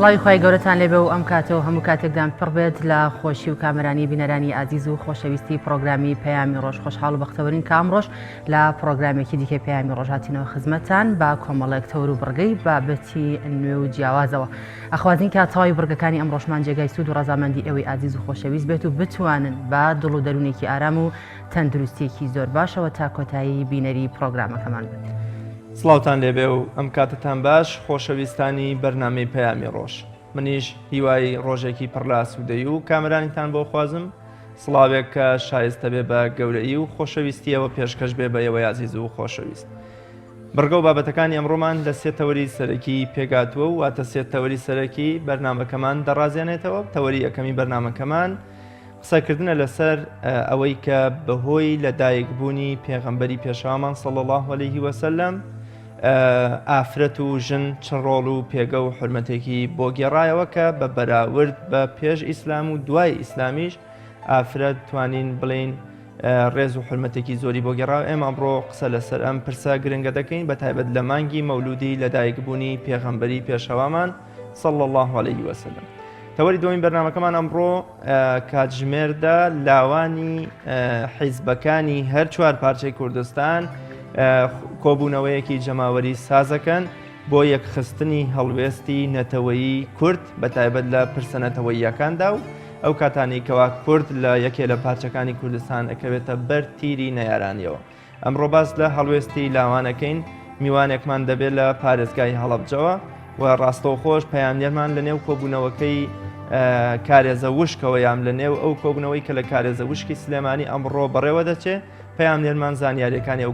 سڵاوی خی گەورەتان لێبێ و ئەم کاتەوە هەموو کاتێکدان پڕ بێت لە خۆشی و کامەرانی بینەرانی ئازیز و خۆشەویستی پرۆگرامی پەیامی ڕۆژ خۆشحاڵ و بەختەوەرین کامڕۆژ لە پرۆگرامێکی دیکە پەیامی ڕۆژهاتینەوە خزمەتتان با کۆمەڵێک تەور و بڕگەی بابەتی نوێ و جیاوازەوە ئەخوازین کە تەواوی بڕگەکانی ئەم ڕۆژمان جێگای سوود و ڕەزامەندی ئەوەی ئازیز و خۆشەویست بێت و بتوانن با دڵ و دەروونێکی ئارام و تەندروستێکی زۆر باشەوە تا کۆتایی بینەری پرۆگرامەکەمان بێت. سڵاوتان لێبێ و ئەم کاتتان باش خۆشەویستانی بەرنامەی پەیامی ڕۆژ. منیش هیوای ڕۆژێکی پڕلا سوودەی و کامەرانیتان بۆ خوازم سڵاوێک کە شایستە بێ بە گەورەی و خۆشەویستیەوە پێشکەش بێ بە ئێوەی عزیز و خۆشەویست. بڕگە و بابەتەکانی ئەمڕۆمان لە سێ تەوەری سەرەکی پێگاتووە و واتە سێ تەوەری سەرەکی بەرنامەکەمان دەڕازێنێتەوە. تەوەری یەکەمی بەرنامەکەمان قسەکردنە لەسەر ئەوەی کە بەهۆی لەدایکبوونی پێغەمبەری پێشامان صلی الله علیه وسلم ئافرەت و ژن چ ڕۆڵ و پێگە و حرمەتێکی بۆ گێڕایەوە کە بە بەراورد بە پێش ئیسلام و دوای ئیسلامیش ئافرەت توانین بڵین ڕێز و حرمەتێکی زۆری بۆ گێڕاوە. ئێمە ئەمڕۆ قسە لەسەر ئەم پرسە گرنگە دەکەین بە تایبەت لە مانگی مەولودی لەدایکبوونی پێغەمبەری پێشەوامان صلی الله علیه وسلم. تەوەری دومین بەرنامەکەمان ئەمڕۆ کاتژمێردا لاوانی حیزبەکانی هەر چوار پارچەی کوردستان کۆبوونەوەیەکی جەماوەری سازەکەن بۆ یەکخستنی هەڵوێستی نەتەوەیی کورد بە تایبەت لە پرسە نەتەوەییەکاندا و ئەو کاتانی کەوا کورد لە یەکێ لە پارچەکانی کوردستان ئەکەوێتە بەر تیری نەیارانیەوە. ئەمڕۆ باس لە هەڵوێستی لاوانەکەین میوانێکمان دەبێت لە پارێزگای هەڵەبجەوە و ڕاستەوخۆش پەیامنێرمان لە نێو کۆبوونەوەکەی کارێزە وشکەوە یام لە نێو ئەو کۆبوونەوەی کە لە کارێزە وشکی سلێمانی ئەمڕۆ بەڕێوە دەچێت پەیامنێرمان زانیاریەکانی ئەو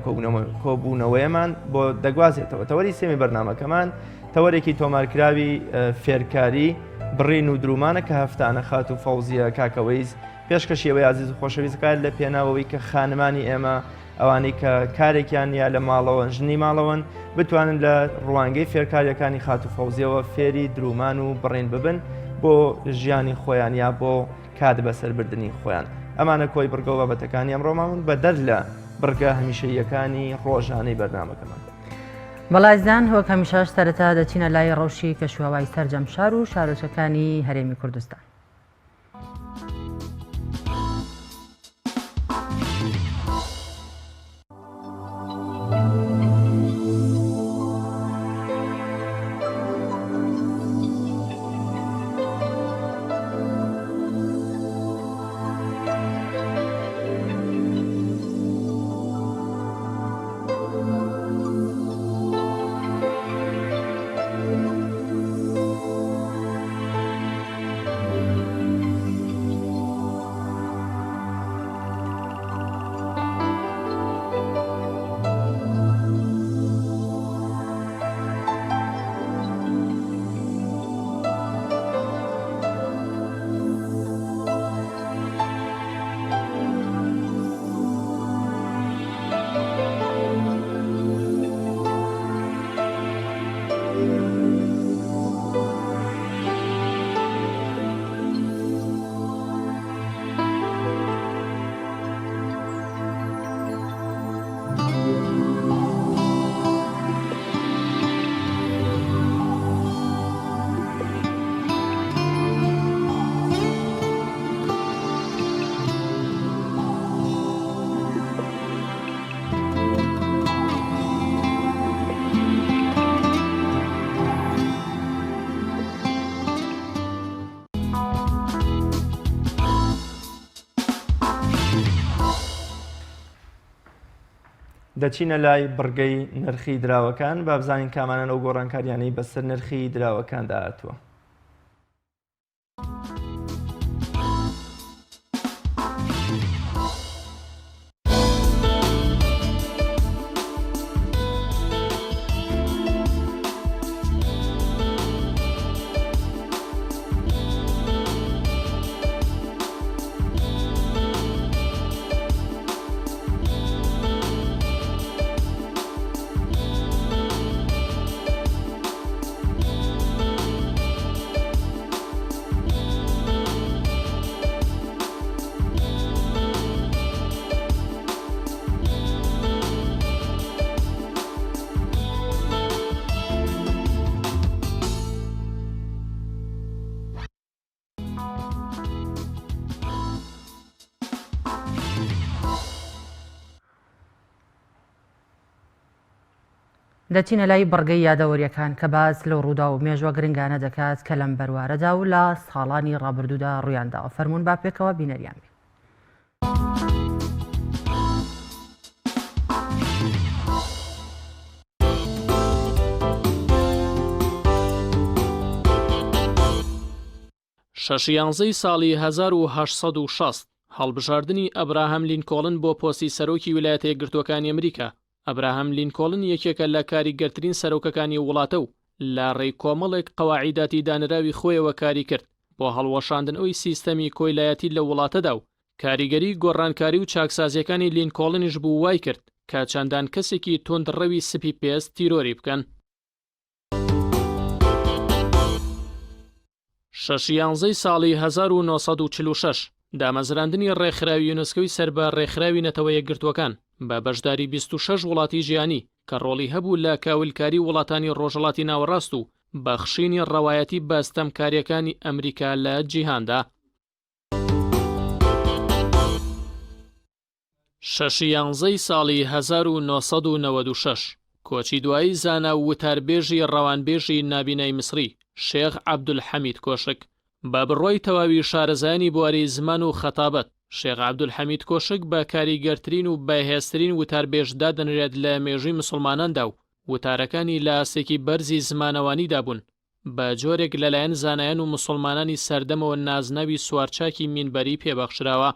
کۆبوونەوەیەمان بۆ دەگوازێتەوە. تەوەری سێمی بەرنامەکەمان تەوەرێکی تۆمارکراوی فێرکاری بڕین و درومانە کە هەفتانە خات و فەوزیە کاکەوەیز پێشکەشیەوەی عزیز و خۆشەویستکار لە پێناوەوەی کە خانمانی ئێمە ئەوانەی کە کارێکیان یا لە ماڵەوە ژنی ماڵەوەن بتوانن لە ڕوانگەی فێرکاریەکانی خات و فەوزیەوە فێری درومان و بڕین ببن بۆ ژیانی خۆیان یا بۆ کات بەسەربردننی خۆیان. ئەمانە کۆی بڕگە و بابەتەکانی ئەمڕۆماون بە دەر لە بڕگە هەمیشەیەکانی ڕۆژانەی بەرنامەکەمان. بەڵازدان هۆک هەمیشاش سەرەتا دەچینە لای ڕەوشی کەشوهەوای سەرجەمشار و شارۆچەکانی هەرێمی کوردستان. دەچینە لای بڕگەی نرخی دراوەکان با بزانین کامانن ئەو گۆڕانکاریانەی بەسەر نرخی دراوەکاندا هاتووە. دەچینە لای بڕگەی یادەوەریەکان کە باس لەو ڕوودا و مێژوە گرنگانە دەکات کە لەم بەروارەدا و لە ساڵانی ڕابردوودا ڕوویانداوە. فەرموون با پێکەوە بینەریان. شەشیانزەی ساڵی 1960 هەڵبژاردننی ئەبراهام لینکۆڵن بۆ پۆستی سەرۆکی ویلایەتە یەکگرتووەکانی ئەمریکا. ئەبراهام لینکۆڵن یەکێکە لە کاریگەرترین سەرۆکەکانی وڵاتە و لە ڕێی کۆمەڵێک قەواعیداتی دانراوی خۆیەوە کاری کرد بۆ هەڵوەشاندن ئەوی سیستەمی کۆیلایەتی لە وڵاتەدا و کاریگەری گۆڕانکاری و چاکسازیەکانی لینکۆڵنیش بوو وای کرد کە چەندان کەسێکی تۆندڕەوی سپی پێست تیرۆری بکەن. شەشیانزەی ساڵی 1946 دامەزراندنی ڕێکخراوی یونسکۆی سەر بە ڕێکخراوی نەتەوە یەکگرتووەکان بە بەشداری 26 وڵاتی ژیانی کە ڕۆڵی هەبوو لە کاولکاری وڵاتانی ڕۆژهەڵاتی ناوەڕاست و بەخشینی ڕەوایەتی بەستەمکاریەکانی ئەمریکا لە جیهاندا. شەشیانزەی ساڵی 1996 کۆچی دوایی زانا و وتاربێژی ڕەوانبێژی نابینای میسری شێخ عەبدولحەمید کۆشک بە بڕۆی تەواوی شارەزایانی بواری زمان و خەتابەت. شێخ عەبدولحەمید کۆشک بە کاریگەرترین و بەهێزترین وتاربێژدا دەنرێت لە مێژووی مسلماناندا و وتارەکانی لە ئاسێکی بەرزی زمانەوانیدا بوون بە جۆرێک لەلایەن زانایان و مسلمانانی سەردەمەوە نازناوی سوارچاکی مینبەری پێبەخشراوە.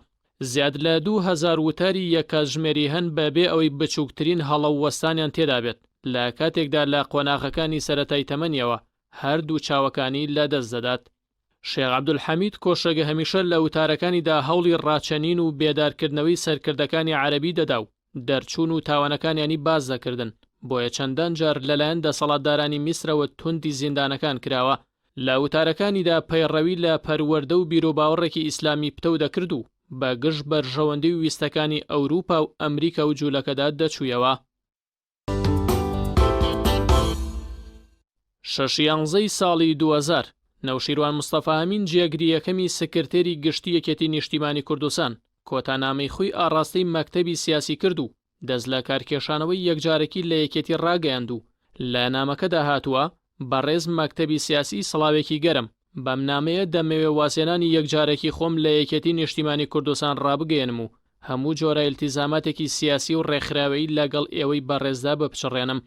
زیاد لە 2000 وتاری یەکەژمێری هەن بەبێ ئەوەی بچووکترین هەڵەوەستانیان تێدا بێت لە کاتێکدا لە قۆناغەکانی سەرەتای تەمەنیەوە هەردوو چاوەکانی لە دەست دەدات. شێخ عەبدولحەمید کۆشەگە هەمیشە لە وتارەکانیدا هەوڵی ڕاچەنین و بێدارکردنەوەی سەرکردەکانی عەرەبی دەدا و دەرچوون و تاوانەکانیانی باز دەکردن بۆیە چەندان جار لەلایەن دەسەڵاتدارانی میسرەوە توندی زیندانەکان کراوە. لە وتارەکانیدا پەیڕەوی لە پەروەردە و بیرۆباوەڕێکی ئیسلامی پتە و دەکرد و بە گشت بەرژەوەندەی و ویستەکانی ئەوروپا و ئەمریکا و جوولەکەدا دەچوویەوە. شەشیانزەی ساڵی 2000 نەوشیروان مستەفا ئەمین جێگریەکەمی سکرتێری گشتی یەکێتی نیشتیمانی کوردستان کۆتانامەی خۆی ئاڕاستەی مەکتەبی سیاسی کرد و دەست لە کارکێشانەوەی یەکجارێکی لە یەکێتی ڕاگەیاند و لە نامەکەدا هاتووە بەڕێز مەکتەبی سیاسی سڵاوێکی گەرم بەم نامەیە دەمەوێ واسێنانی یەکجارێکی خۆم لە یەکێتی نیشتیمانی کوردستان ڕابگەێنم و هەموو جۆرە ئیلتیزاماتێکی سیاسی و ڕێکخراوەی لەگەڵ ئێوەی بەڕێزدا بپچڕێنم.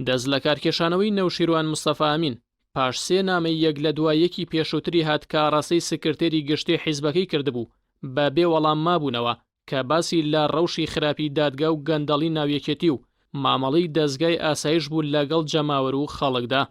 دەست لە کارکێشانەوەی نەوشیروان مستەفا ئەمین پاش سێ نامەی یەک لە دوایەکی پێشووتری هات کە ئاڕاستەی سکرتێری گشتی حیزبەکەی کردبوو بە بێ وەڵام مابوونەوە کە باسی لە ڕەوشی خراپی دادگا و گەندەڵی ناویەکێتی و مامەڵەی دەستگای ئاسایش بوو لەگەڵ جەماوەر و خەڵکدا.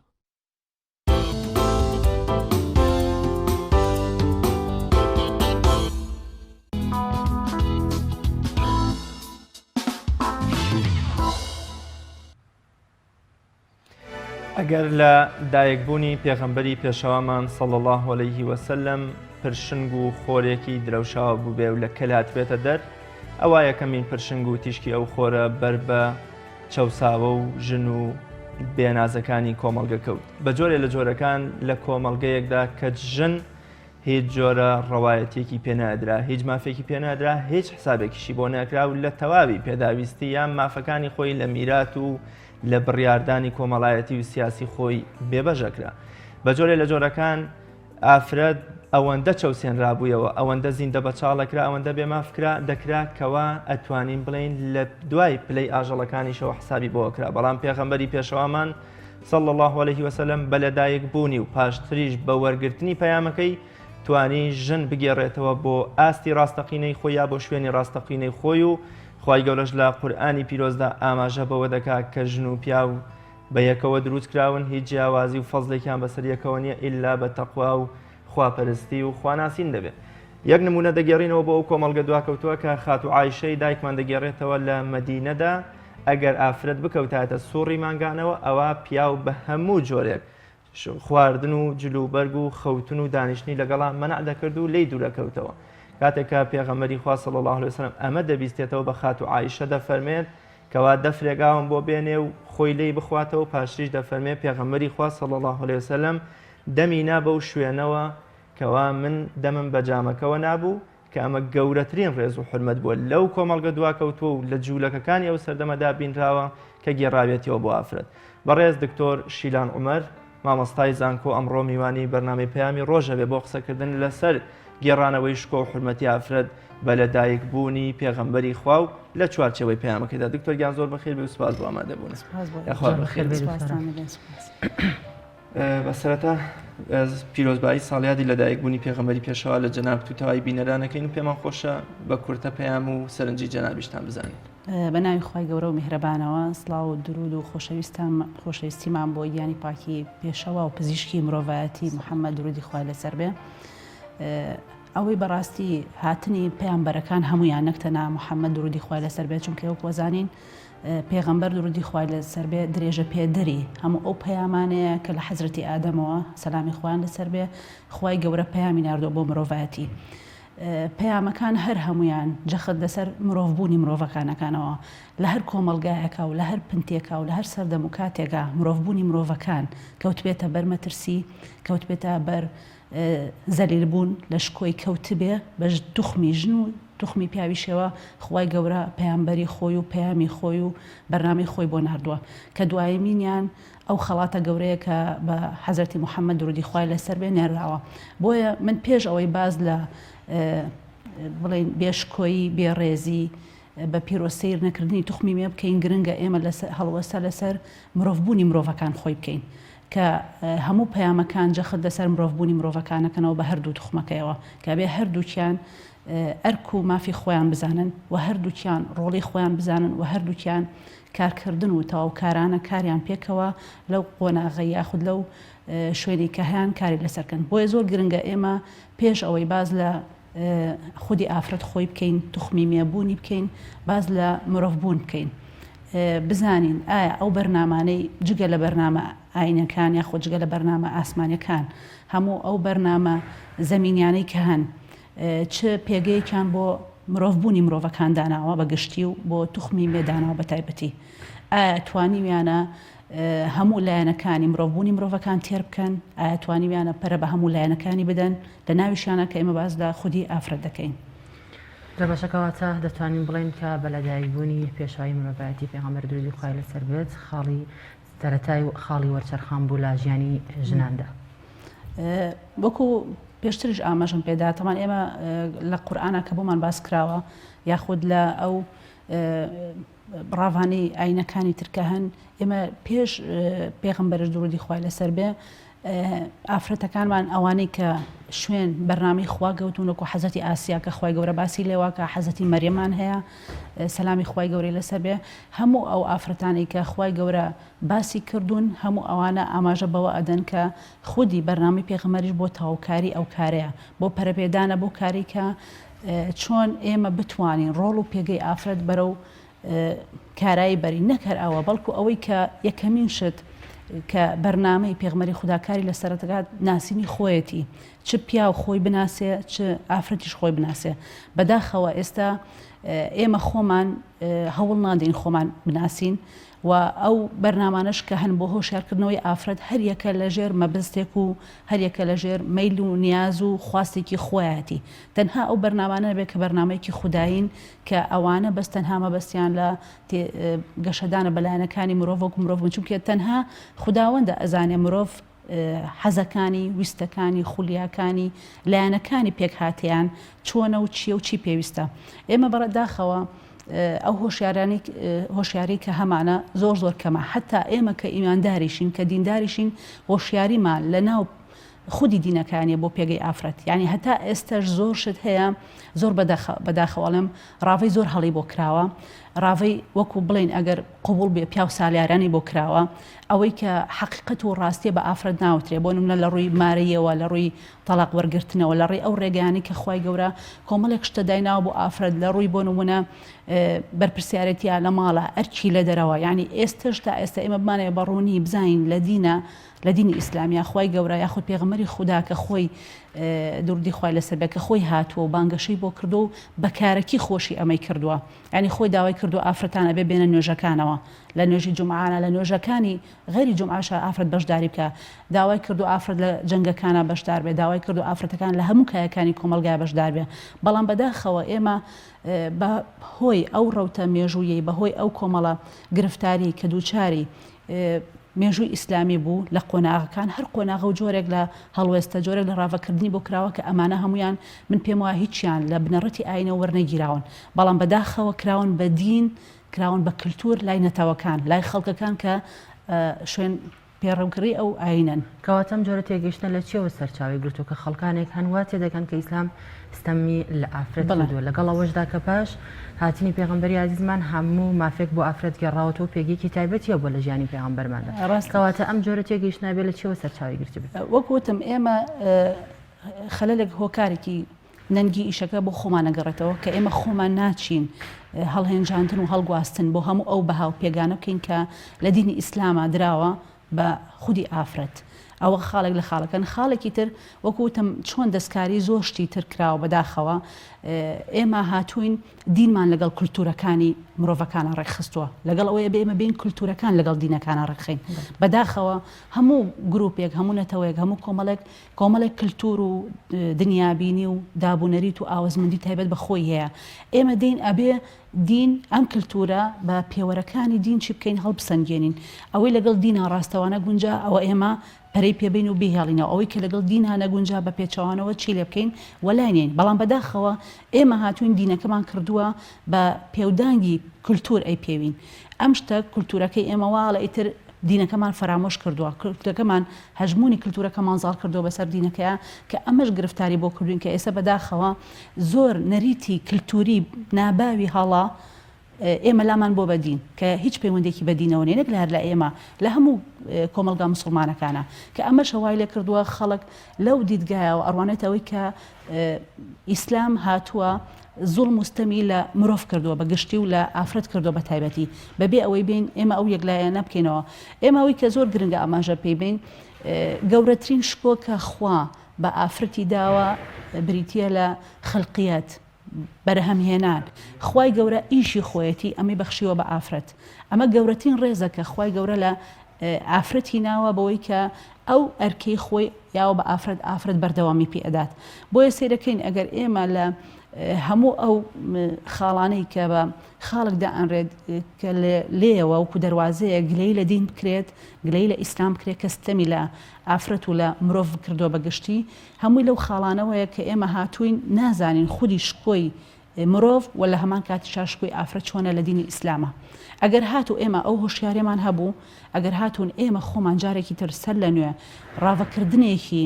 ئەگەر لە دایکبوونی پێغەمبەری پێشەوامان صلی الله علیه وسلم پرشنگ و خۆرێکی درەوشاوە بوو بێ و لە کەلات بێتە دەر ئەوە یەکەمین پرشنگ و تیشکی ئەو خۆرە بەر بە چەوساوە و ژن و بێنازەکانی کۆمەڵگە کەوت. بە جۆرێ لە جۆرەکان لە کۆمەڵگەیەکدا کە ژن هیچ جۆرە ڕەوایەتێکی پێنادرا، هیچ مافێکی پێنادرا، هیچ حسابێکیشی بۆ نەکرا و لە تەواوی پێداویستی یان مافەکانی خۆی لە میرات و لە بڕیاردانی کۆمەڵایەتی و سیاسی خۆی بێبەژەکرا. بە جۆرێ لە جۆرەکان ئافرەت ئەوەندە چەوسێنرابوویەوە، ئەوەندە زیندە بە چاڵەکرا، ئەوەندە بێمافکرا دەکرا کەوا ئەتوانین بڵین لە دوای پلەی ئاژەڵەکانیشەوە حسابی بۆکرا. بەڵام پێغەمبەری پێشەوامان صلی الله علیه وسلم بە لەدایک بوونی و پاشتریش بە وەرگرتنی پەیامەکەی توانی ژن بگێڕێتەوە بۆ ئاستی ڕاستەقینەی خۆی یا بۆ شوێنی ڕاستەقینەی خۆی و خوای گەورەش لە قورئانی پیرۆزدا ئاماژە بەوە دەکات کە ژن و پیا و بە یەکەوە دروست کراون، هیچ جیاوازی و فەزڵێکیان بەسەر یەکەوە نییە ئیلا بە تەقوا و خواپەرستی و خواناسین دەبێت. یەک نمونە دەگەڕینەوە بۆ ئەو کۆمەڵگە دواکەوتووە کە خاتو عایشەی دایکمان دەگێڕێتەوە لە مەدینەدا ئەگەر ئافرەت بکەوتاتە سوڕی مانگانەوە ئەوە پیا و بە هەموو جۆرێک خواردن و جلوبەرگ و خەوتن و دانیشتنی لەگەڵا مەنع دەکرد و لێی دوورەکەوتەوە. کاتێکە پێغەمبەری خوا صلی الله علیه وسلم ئەمە دەبیستێتەوە بە خاتو عایشە دەفەرمێت کەوا دەفرێگاوم بۆ بێنێ و خۆی لێی بخواتەوە، پاشتریش دەفەرمێت پێغەمبەری خوا صلی الله علیه وسلم دەمی نا بەو شوێنەوە کەوا من دەمم بە جامەکەوە نابوو کە ئەمە گەورەترین ڕێز و حرمەت بووە لەو کۆمەڵگە دواکەوتووە و لە جوولەکەکانی ئەو سەردەمەدا بینراوە کە گێڕاوێتەوە بۆ ئافرەت. بەڕێز دکتۆر شیلان عومەر مامۆستای زانکۆ ئەمڕۆ میوانی بەرنامەی پەیامی ڕۆژە بێ بۆ قسەکردن لەسەر گێڕانەوەی شکۆ و حرمەتی ئافرەت بە لەدایکبوونی پێغەمبەری خوا و لە چوارچەوەی پەیامەکەیدا. دکتۆر گیان زۆر بەخێر بێ و سوپاس بۆ ئامادەبوون. بەسەرەتا پیرۆزبایی ساڵیادی لەدایکبوونی پێغەمبەری پێشەوا لە جەناب توتەوای بینەرانەکەین و پێمان خۆشە بە کورتە پەیام و سەرنجی جەنابیشتان بزانین. بە ناوی خوای گەورە و میهرەبانەوە سڵاو و درود و خۆشەویستیمان بۆ گیانی پاکی پێشەوا و پزیشکی مرۆڤایەتی محەممەد درودی خوای لەسەر بێ. ئەوەی بەڕاستی هاتنی پەیامبەرەکان هەمویان نەکتەنا محەممەد درودی خوای لەسەر بێت چونکە ئەو وەزانین پێغەمبەر درودی خوای لەسەر بێ درێژە پێدەری هەموو ئەو پەیامانەیە کە لە حەزرەتی ئادەمەوە سەلامی خوایان لەسەر بێ خوای گەورە پەیامی ناردووە بۆ مرۆڤایەتی. پەیامەکان هەر هەمویان جەخت لەسەر مرۆڤبوونی مرۆڤەکانەکانەوە لە هەر کۆمەلگایەکە و لە هەر پنتێکە و لە هەر سەردەم و کاتێکە مرۆڤبوونی مرۆڤەکان کەوت بێتە بەر مەترسی کەوت بێتە بەر زەلیلبوون لە شکۆی کەوتبێ بەش توخمی ژن و توخمی پیاویشەوە خوای گەورە پەیامبەری خۆی و پەیامی خۆی و بەرنامەی خۆی بۆ ناردووە کە دوایمینیان ئەو خەڵاتە گەورەیە کە بە حەزرەتی محەممەد درودی خوای لەسەر بێ نێراوە. بۆیە من پێش ئەوەی باز لە بڵێن بێشکۆیی بێڕێزی بە پیرۆسەیر نەکردنی توخمی مێ بکەین گرنگە ئێمە هەڵوەسە لەسەر مرۆڤبوونی مرۆڤەکان خۆی بکەین کە هەموو پەیامەکان جەخت لەسەر مرۆڤبوونی مرۆڤەکانەکەنەوە بە هەردوو توخمەکەیەوە کە بێ هەردووکیان ئەرک و مافی خۆیان بزانن و هەردووکیان ڕۆڵی خۆیان بزانن و هەردووکیان کارکردن و تەواوکارانە کاریان پێکەوە لەو قۆناغی یاخود لەو شوێنی کە هەیان کاری لەسەرکەن. بۆیە زۆر گرنگە ئێمە پێش ئەوەی باز لە خودی ئافرەت خۆی بکەین توخمی مێبوونی بکەین باز لە مرۆڤبوون بکەین بزانین ئایا ئەو بەرنامانەی جگە لە بەرنامە ئاینەکان یاخۆ جگە لە بەرنامە ئاسمانیەکان هەموو ئەو بەرنامە زەمینیانەی کە هەن چ پێگەیەکیان بۆ مرۆڤبوونی مرۆڤەکان داناوە بە گشتی و بۆ توخمی مێدانەوە بە تایبەتی ئایا توانیویانە هەموو لایەنەکانی مرۆڤبوونی مرۆڤەکان تێر بکەن ئایا توانیویانە پەرە بە هەموو لایەنەکانی بدەن لە ناویشانە کە ئێمە باز لە خودی ئافرەت دەکەین. دەبەشەکەواتە دەتوانین بڵێن کە بە لەدایکبوونی پێشەوای مرۆڤایەتی پێغەمبەر درودی خوای لەسەر بێت خاڵی سەرەتای خاڵی وەرچەرخان بوو لە ژیانی ژناندا. وەکو پێشترش ئاماژم پێدا تەمان ئێمە لە قورئانە کە بۆمان باس کراوە یاخود لە ئەو ڕاوانەی ئاینەکانی ترکە هەن ئێمە پێش پێغەمبەرش درودی خوای لەسەر بێ ئافرەتەکانمان ئەوانەی کە شوێن بەرنامەی خوا گەوتونەکو حەزەتی ئاسیا کە خوای گەورە باسی لێوە کە حەزەتی مەریەمان هەیە سەلامی خوای گەورەی لەسەر بێ هەموو ئەو ئافرەتانەی کە خوای گەورە باسی کردوون هەموو ئەوانە ئاماژە بەوە ئەدەن کە خودی بەرنامەی پێغەمبەریش بۆ تەواوکاری ئەو کارەیە بۆ پەرەپێدانە بۆ کاری کە چۆن ئێمە بتوانین ڕۆڵ و پێگەی ئافرەت بەرەو کارایی بەری نەکەر ئەوە بەڵکو ئەوەی کە یەکەمین شت کە بەرنامەی پێغمەری خوداکاری لە سەرەتەکات ناسینی خۆیەتی چ پیا و خۆی بناسێ چ ئافرەتیش خۆی بناسێ بەداخەوە ئێستا ئێمە خۆمان هەوڵ نادەین خۆمان بناسین و ئەو بەرنامانش کە هەن بۆ هۆشیارکردنەوەی ئافرەت هەر یەکە لە ژێر مەبەستێک و هەر یەکە لە ژێر مەیل و نیاز و خواستێکی خۆیەتی تەنها ئەو بەرنامانە بێت کە بەرنامەیەکی خوداین کە ئەوانە بەس تەنها مەبەستیان لە گەشەدانە بەلایەنەکانی مرۆڤ وەکو مرۆڤ چونکە تەنها خوداوەندە ئەزانێ مرۆڤ حەزەکانی ویستەکانی خولیاکانی لایەنەکانی پێک هاتیان چۆنە و چیە و چی پێویستە ئێمە بەڕەداخەوە ئەو هۆشیاری کە هەمانە زۆر زۆر کەمە حتا ئێمە کە ئیمانداریشین کە دینداریشین هۆشیاریمان لە ناو خودی دینەکانی بۆ پێگەی ئافرەت یعنی هەتا ئێستش زۆر شت هەیە زۆر بەداخەوەڵم ڕاوی زۆر هەڵی بۆ کراوە ڕاوی وەکو بڵین ئەگەر قبول بێ پیا و سالیارانی بۆ کراوە ئەوەی کە حقیقت و ڕاستیە بە ئافرەت ناوترێ بۆ نمونە لە ڕووی مارەیەوە لە ڕووی تەلاق وەرگرتنەوە لە ڕووی ئەو ڕێگەیانی کە خوای گەورە کۆمەڵێک شتە دایناوە بۆ ئافرەت لە ڕووی بۆ نمونە بەرپرسیارەتیە لە ماڵە ئەرچی لە دەرەوە یعنی ئێستش تا ئێستا ئێمە بمانەیە بەڕوونی بزین لە دینە لە دینی ئیسلامیە خی گەورە یاخود پێغەمبەری خوددا کە خۆی دوردی خوای لەسەر بێ کە خۆی هاتووە و بانگەشەی بۆ کردو و بەکارەکی خۆشی ئەمەی کردووە ینی خۆی داوای کردو ئافرەتانە بێ بێنە نوێژەکانەوە لە نوێژی جومعانە لە نوێژەکانی غەیری جومعاشە ئافرەت بەشداری بکە داوای کردو ئافرەت لە جەنگەکانە بەشدار بێ داوای کردو ئافرەتەکان لە هەموو کایەکانی کۆمەلگای بەشدار بێ بەڵام بەداخەوە ئێمە بە هۆی ئەو ڕەوتە مێژوویی بەهۆی ئەو کۆمەڵە گرفتاری کە دووچاری مێژووی ئیسلامی بوو لە قۆناغەکان هەر قۆناغە و جۆرێک لە هەڵوێستە جۆرێک لە ڕاوەکردنی بۆ کراوە کە ئەمانە هەمویان من پێم وایە هیچیان لە بنەڕەتی ئاینە وەرنەگیراون بەڵام بەداخەوە کراون بە دین کراون بە کللتور لای نەتەوەکان لای خەڵکەکان کە شوێن پێڕەوکردی ئەو ئاینەن کەواتەم جۆرە تێگەیشتن لە چێوە سەرچاوی گرتو کە خەڵکانێک هەنوا تێدەکەن کە ئیسلام ستەمی لە ئافرەت بڵێ لەگەڵ ئەوەشدا کە پاش هاتنی پێغەمبەری عزیزمان هەموو مافێک بۆ ئافرەت گەڕاوەتەوە پێگەیەکی تایبەتیە بۆ لە ژیانی پێغەمبەرماندا ڕاستکەواتە ئەم جۆرە تێگەیشتنا بێ لە چێوە سەرچاوی گرتی بێت وەکوتم ئێمە خەلەلێک هۆکارێکی نەنگی ئیشەکە بۆ خۆمان نەگەڕێتەوە کە ئێمە خۆمان ناچین هەڵهێنجاندن و هەڵگواستن بۆ هەموو ئەو بەهاو پێگانە بکەین کە لە دینی ئیسلامە دراوە بە خودی ئافرەت ئەوە خاڵێک لە خاڵەکەن خاڵێکی تر وەکوتم چۆن دەستکاری زۆر شتی تر کراوە بەداخەوە ئێمە هاتوین دینمان لەگەڵ کولتورەکانی مرۆڤەکانە ڕێکخستووە لەگەڵ ئەوەیە بێمە بین کولتورەکان لەگەڵ دینەکانە ڕێکخین بەداخەوە هەموو گروپێک هەموو نەتەوەیەک هەموو کۆمەڵێک کللتور و دنیابینی و دابوونەریت و ئاوەزمەندی تایبەت بە خۆی هەیە ئێمە دین ئەبێ دین ئەم کللتورە بە پێوەرەکانی دین چی بکەین هەڵبسەنگێنین ئەوەی لەگەڵ دینە ڕاستەوانە گونجا ئەوە ئێمە پەرەی پێبین و بهێڵینەوە ئەوەی کە لەگەڵ دینها نەگونجا بە پێچەوانەوە چی لێ بکەین وەلانین بەڵام بەداخەوە ئێمە هاتوین دینەکەمان کردووە بە پێودانگی کللتور ئەی پێوین ئەم شتە کللتورەکەی ئێمەوە لە ئیتر دینەکەمان فرامۆش کردووە کللتورەکەمان هەژمونی کللتورەکەمان زاڵ کردووە بەسەر دینەکەیە کە ئەمەش گرفتاری بۆ کردوین کە ئێستا بەداخەوە زۆر نەریتی کللتوری ناباوی هەڵا ئێمە لامان بۆ بەدین کە هیچ پەیوەندێکی بەدینەوە نێنێک لە هەر لە ئێمە لە هەموو کۆمەلگا مسلمانەکانە کە ئەمە شەوای لێ کردووە خەڵک لەو دیدگایەوە ئەڕوانێت ئەوەی کە ئیسلام هاتووە زوڵم مستەمی لە مرۆڤ کردووە بە گشتی و لە ئافرەت کردووە بە تایبەتی بەبێ ئەوەی بین ئێمە ئەو یەکلایەنە بکەینەوە ئێمە ئەوەی کە زۆر گرنگە ئاماژە پێی بین گەورەترین شکۆ کە خوا بە ئافرەتی داوە بریتە لە خەلقیەت بەرهەمهێنان خوای گەورە ئیشی خۆیەتی ئەمەی بەخشیوە بە ئافرەت ئەمە گەورەترین ڕێزە کە خوای گەورە لە ئافرەتی ناوە بەوەی کە ئەو ئەرکەی خۆی یاوە بە ئافرەت بەردەوامی پێ ئەدات بۆیە سیرەکەین ئەگەر ئێمە لە هەموو ئەو خاڵانەی کە بە خاڵکدا ئەنرێت کە لێەوە وکو دەواازەیە گلەی لە دین بکرێت گلەی لە ئیسلام بکرێت کە ستەمی لە ئافرەت و لە مرۆڤ کردووە بەگشتی هەمووی لەو خاڵانەوەیە کە ئێمە هاتوین نازانین خودی شکۆی مرۆڤ و لە هەمان کاتی شاشکۆی ئافرەت چۆنە لە دینی ئیسلامە ئەگەر هاتو ئێمە ئەو هۆشیارێمان هەبوو ئەگەر هاتوون ئێمە خۆمان جارێکی تر سەر لە نوێ ڕاوەکردنێکی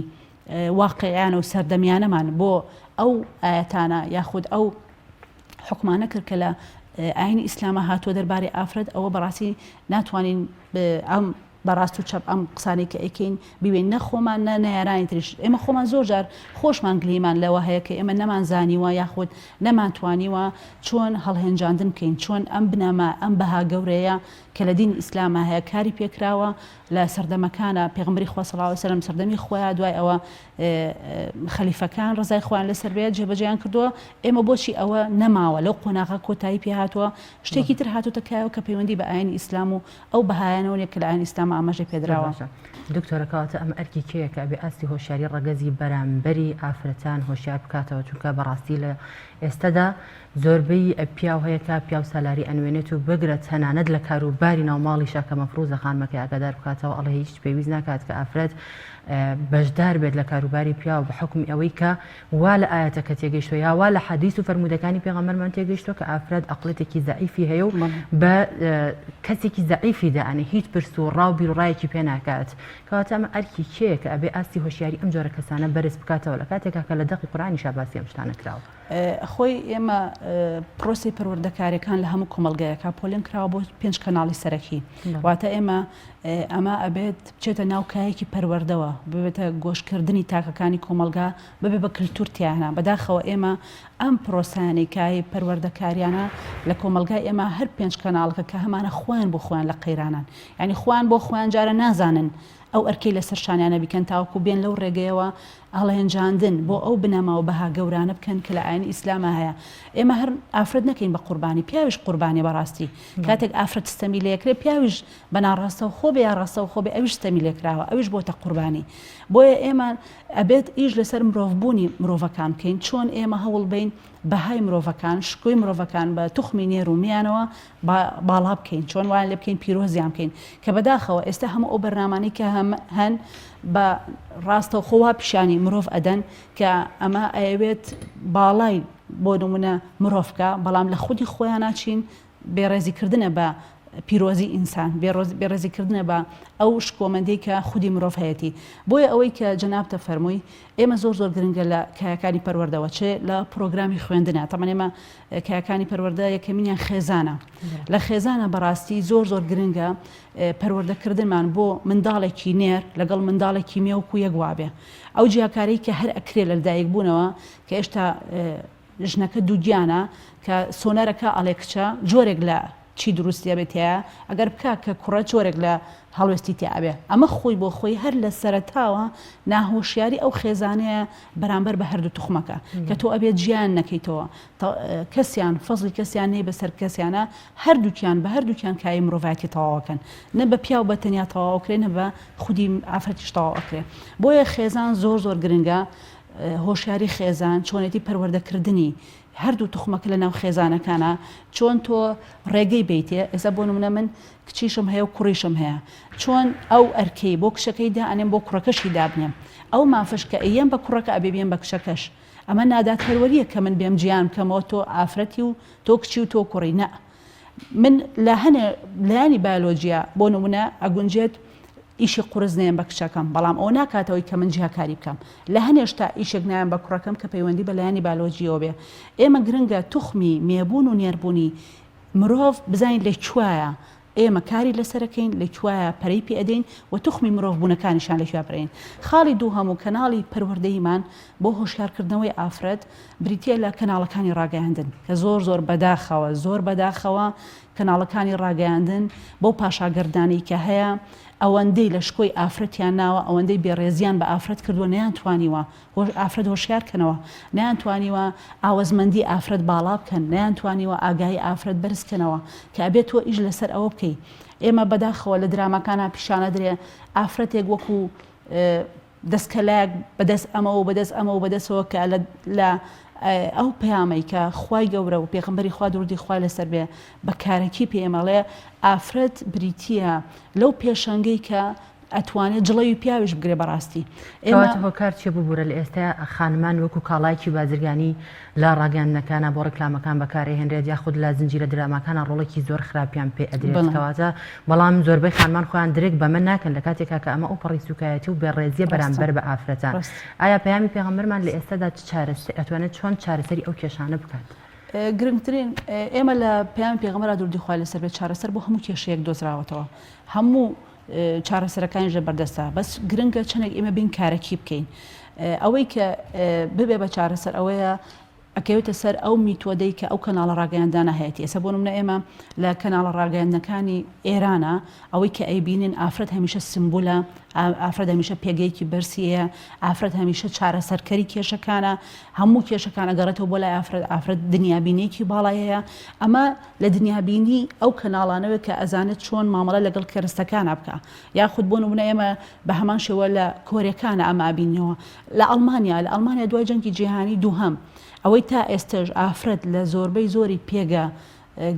واقعیانە و سەردەمیانەمان بۆ ئەو ئاەتانە یاخود ئەو حکومانە کرد کە لە ئاینی ئیسلامە هاتووە دەربارەی ئافرەت ئەوە بەڕاستی ناتوانین ئەم بەڕاست و چەپ ئەم قسانێک کە ئەیکەین ببین نەخۆمان نەیارانی تریش ئێمە خۆمان زۆر جار خۆشمان گلیمان لەوە هەیە کە ئێمە نەمانزانیوە یاخود نەمانتوانیوە چۆن هەڵهێنجاندن بکەین چۆن ئەم بنەمە ئەم بەها گەورەیە کە لە دین ئیسلامە هەیە کاری پێکراوە لە سەردەمەکانە پێغمبەری خوا صلی الله علیه و سلم سەردەمی خۆیان دوای ئەوە خەلیفەکان ڕزای خۆیان لەسەر بێت جێبەجێیان کردووە ئێمە بۆچی ئەوە نەماوە لەو قۆناغە کۆتایی پێ هاتووە شتێکی تر هاتووەتە کایەوە کە پەیوەندی بە ئاینی ئیسلام و ئەو بەهایانەوەیە کە لە ئاینی ئیسلام ئاماژەی پێدراوە دکتۆرەکەواتە ئەم ئەرکی کێیەکە بێ ئاستی هۆشیاری ڕەگەزی بەرامبەری ئافرەتان هۆشیار بکاتەوە چونکە بەڕاستی لە ئێستادا زۆربەی پیاو هەیە کە پیاو سالاری ئەنوێنێت و بگرە تەنانەت لە کاروباری ناوماڵیشە کە مەفروزە خانمەکە ئاگادار بکاتەوە ئەڵێ هیچ پێویست ناکات کە ئافرەت بەشدار بێت لە کاروباری پیاو بە حکمی ئەوەی کە وا لە ئاەتە کە تێگەیشتوە یا وا لە حەدیث و فەرمودەکانی پێغەمبەرمان تێگەیشتوە کە ئافرەت ئەقڵێتێکی زەعیفی هەیە و بە کەسێکی زەعیفی دەئانێ هیچ پرس و ڕاو بیرڕایەکی پێ ناکات کەواتە ئەمە ئەرکی کێیە کە ئەبێ ئاستی هۆشیاری ئەم جۆرە کەسانە بەرز بکاتەوە لە کاتێکا کە لە دەقی قورئانی شاباسی ئەم شتانە کراوە خۆی ئێمە پرۆسی پەروەردەکاریەکان لە هەموو کۆمەلگایەکە پۆلێن کراوە بۆ 5 کەناڵی سەرەکی واتە ئێمە ئەمە ئەبێت بچێتە ناوکایەکی پەروەردەوە ببێتە گۆشکردنی تاکەکانی کۆمەلگا ببێ بە کللتورتیانە بەداخەوە ئێمە ئەم پرۆسانی کای پەروەردەکاریانە لە کۆمەلگای ئێمە هەر 5 کەناڵەکە کە هەمانە خوان بۆ خوان لە قەیرانان یعنی خوان بۆ خوان جارە نازانن ئەو ئەرکەی لەسەر شانیانە بیکەن تاوەکو بێن لەو ڕێگەیەوە ئاڵێنجاندن بۆ ئەو بنەما و بەها گەورانە بکەن کە لە ئاینی ئیسلامە هەیە ئێمە هەر ئافرەت نەکەین بە قوربانی پیاویش قوربانی بەڕاستی کاتێک ئافرەت ستەمی لەکرێ پیاویش بەناڕاستە و خۆ بێ یا ڕاستە و خۆ بێ ئەویش ستەمی لێکراوە ئەویش بۆتە قوربانی بۆیە ئێمە ئەبێت ئیش لەسەر مرۆڤبوونی مرۆڤەکان بکەین چۆن ئێمە هەوڵ بین بەهای مرۆڤەکان شکۆی مرۆڤەکان بە توخمی نێر و میانەوە باڵا بکەین چۆن وان لێ بکەین پیرۆزیان بکەین کە بەداخەوە ئێستا هەموو ئەو بەرنامانی کە هەن بە ڕاستە خۆوا پیشانی مرۆڤ ئەدەن کە ئەمە ئەوێت باڵای بۆ نمونە مرۆڤکە بەڵام لە خودی خۆیان ناچین بێڕێزیکردنە بە پیرۆزی ئینسان بێڕێزیکردنە بە ئەو شکۆمەندەی کە خودی مرۆڤ هەیەی بۆیە ئەوەی کە جەنابتە فەرمووی ئێمە زۆر گرنگە لە کایەکانی پەروەردەوە چێ لە پرۆگرامی خوێندنە تەمان ئێمە کایەکانی پەروەردە یەکەمینیان خێزانە لە خێزانە بەڕاستی زۆر گرنگە پەروەردەکردنمان بۆ منداڵێکی نێر لەگەڵ منداڵێکی مێوکو یەک وابێ ئەو جیاکارەی کە هەر ئەکرێ لە لەدایک بوونەوە کە ئێشتا ژنەکە دووگیانە کە سۆنەرەکە ئەڵێ کچە جۆرێک لە چی دروستیە بێتەیە ئەگەر بکە کە کوڕە جۆرێک لە هەڵوێستی تیاابێ ئەمە خۆی بۆ خۆی هەر لە سەرەتاوە ناهۆشیاری ئەو خێزانەیە بەرامبەر بە هەردوو توخمەکە کە تۆ ئەبێت گیان نەکەیتەوە کەسیان فەزلی کەسیان نەی بەسەر کەسیانە هەردووکیان بە هەردووکیان کای مرۆڤایەتی تەواوەکەن نە بە پیا و بە تەنیا تەواوکرێن نە بە خودی ئافرەتیش تەواوەکرێ بۆیە خێزان زۆر گرنگە هۆشیاری خێزان چۆنێتی پەروەردەکردنی هەردوو توخمەکە لە ناو خێزانەکانە چۆن تۆ ڕێگەی بیتێ ئێستا بۆ نمونە من کچیشم هەیە و کوڕیشم هەیە چۆن ئەو ئەرکەی بۆ کشەکەیدا ئەنێم بۆ کوڕەکەشی دابنێم ئەو مافش کە ئەیەم بە کوڕەکە ئەبێ بێم بە کشەکەش ئەمە نادات هەروەریە کە من بێم گیان بکەمەوە تۆ ئافرەتی و تۆ کچی و تۆ کوڕی نە من لە هەنێ لایانی بایۆلۆجیا بۆ نمونە ئەگونجێت ئیشی قورس نێن بە کچەکەم بەڵام ئەو ناکاتەوەی کە من جیاکاری بکەم لە هەنێشتا ئیشێک نایان بە کوڕەکەم کە پەیوەندی بە لایانی بایۆلۆجیەوە بێ ئێمە گرنگە توخمی مێبوون و نێربوونی مرۆڤ بزانین لەکوایە ئێمە کاری لەسەرەکەین لەکوایە پەرەی پێ ئەدەین و توخمی مرۆڤ بوونەکانیشان لەکوێ پرێن خاڵی دووهەم و کەناڵی پەروەردەیمان بۆ هۆشیارکردنەوەی ئافرەت بریتە لە کەناڵەکانی ڕاگەیاندن کە زۆر بەداخەوە کەناڵەکانی ڕاگەیاندن بۆ پاشاگەردانی کە هەیە ئەوەندەی لە شکۆی ئافرەتیان ناوە ئەوەندەی بێڕێزیان بە ئافرەت کردووە نەیانتوانیوە ئافرەت هۆشیارکەنەوە نەیانتوانیوە ئاوەزمەندی ئافرەت باڵا بکەن نەیانتوانیوە ئاگایی ئافرەت بەرزکەنەوە کە ئەبێت تۆ ئیش لەسەر ئەوە بکەی ئێمە بەداخەوە لە درامەکانە پیشانە درێ ئافرەتێک وەکو دەستکەلایەک بەدەست ئەمە و بەدەستەوە کە لە ئەو پەیامەی کە خوای گەورە و پێغەمبەری خوا درودی خوای لەسەر بێ بە کارێکی پێمەڵێ ئافرەت بریتیە لەو پێشەنگەی کە ئەتوانێت جڵەوی پیاویش بگرێ بەڕاستی ئێمە هۆکار چێ ببوورە لە ئێستا خانمان وەکو کاڵایکی بازرگانی لە ڕاگەاندنەکانە بۆ ڕکلامەکان بەکارهێنرێت یاخود لە زنجیرە درامەکانە ڕۆڵێکی زۆر خراپیان پێ ئەدرێتکەواتە بەڵام زۆربەی خانمان خۆیان درێک بەمە ناکەن لە کاتێکا کە ئەمە ئەو پەڕی سوکایەتی و بێڕێزیە بەرامبەر بە ئافرەتان ئایا پەیامی پێغەمبەرمان لە ئێستادا ئەتوانێت چۆن چارەسەری ئەو کێشانە بکات؟ گرنگترین ئێمە لە پەیامی پێغەمبەر درودی خوای لەسەر بێ چارەسەر بۆ هەموو کێشەیەک دۆزراوەتەوە هەموو چارەسەرەکانیش بەردەستە بەس گرنگە چەندێک ئێمە بین کارەکی بکەین ئەوەی کە ببێ بە چارەسەر ئەوەیە ئەکەوێتە سەر ئەو میتۆدەی کە ئەو کەناڵە ڕاگەیاندانە هەیەی ئێستا بۆ نمونە ئێمە لە کەناڵە ڕاگەیاندنەکانی ئێرانە ئەوەی کە ئەیبینن ئافرەت هەمیشە سمبولە ئافرەت هەمیشە پێگەیەکی بەرسیە ئافرەت هەمیشە چارەسەرکەری کێشەکانە هەموو کێشەکانە گەڕێتەوە بۆ لای ئافرەت دنیابینێکی باڵایەیە ئەمە لە دنیابینی ئەو کەناڵانەوە کە ئەزانێت چۆن مامەڵە لەگەڵ کەرستەکانە بکە یاخود بۆ نمونە ئێمە بە هەمان شێوە لە کۆریەکانە ئەمە بینەوە لە ئەڵمانیا دوای جەنگی جیهانی دووهەم ئەوەی تا ئێستش ئافرەت لە زۆربەی زۆری پێگە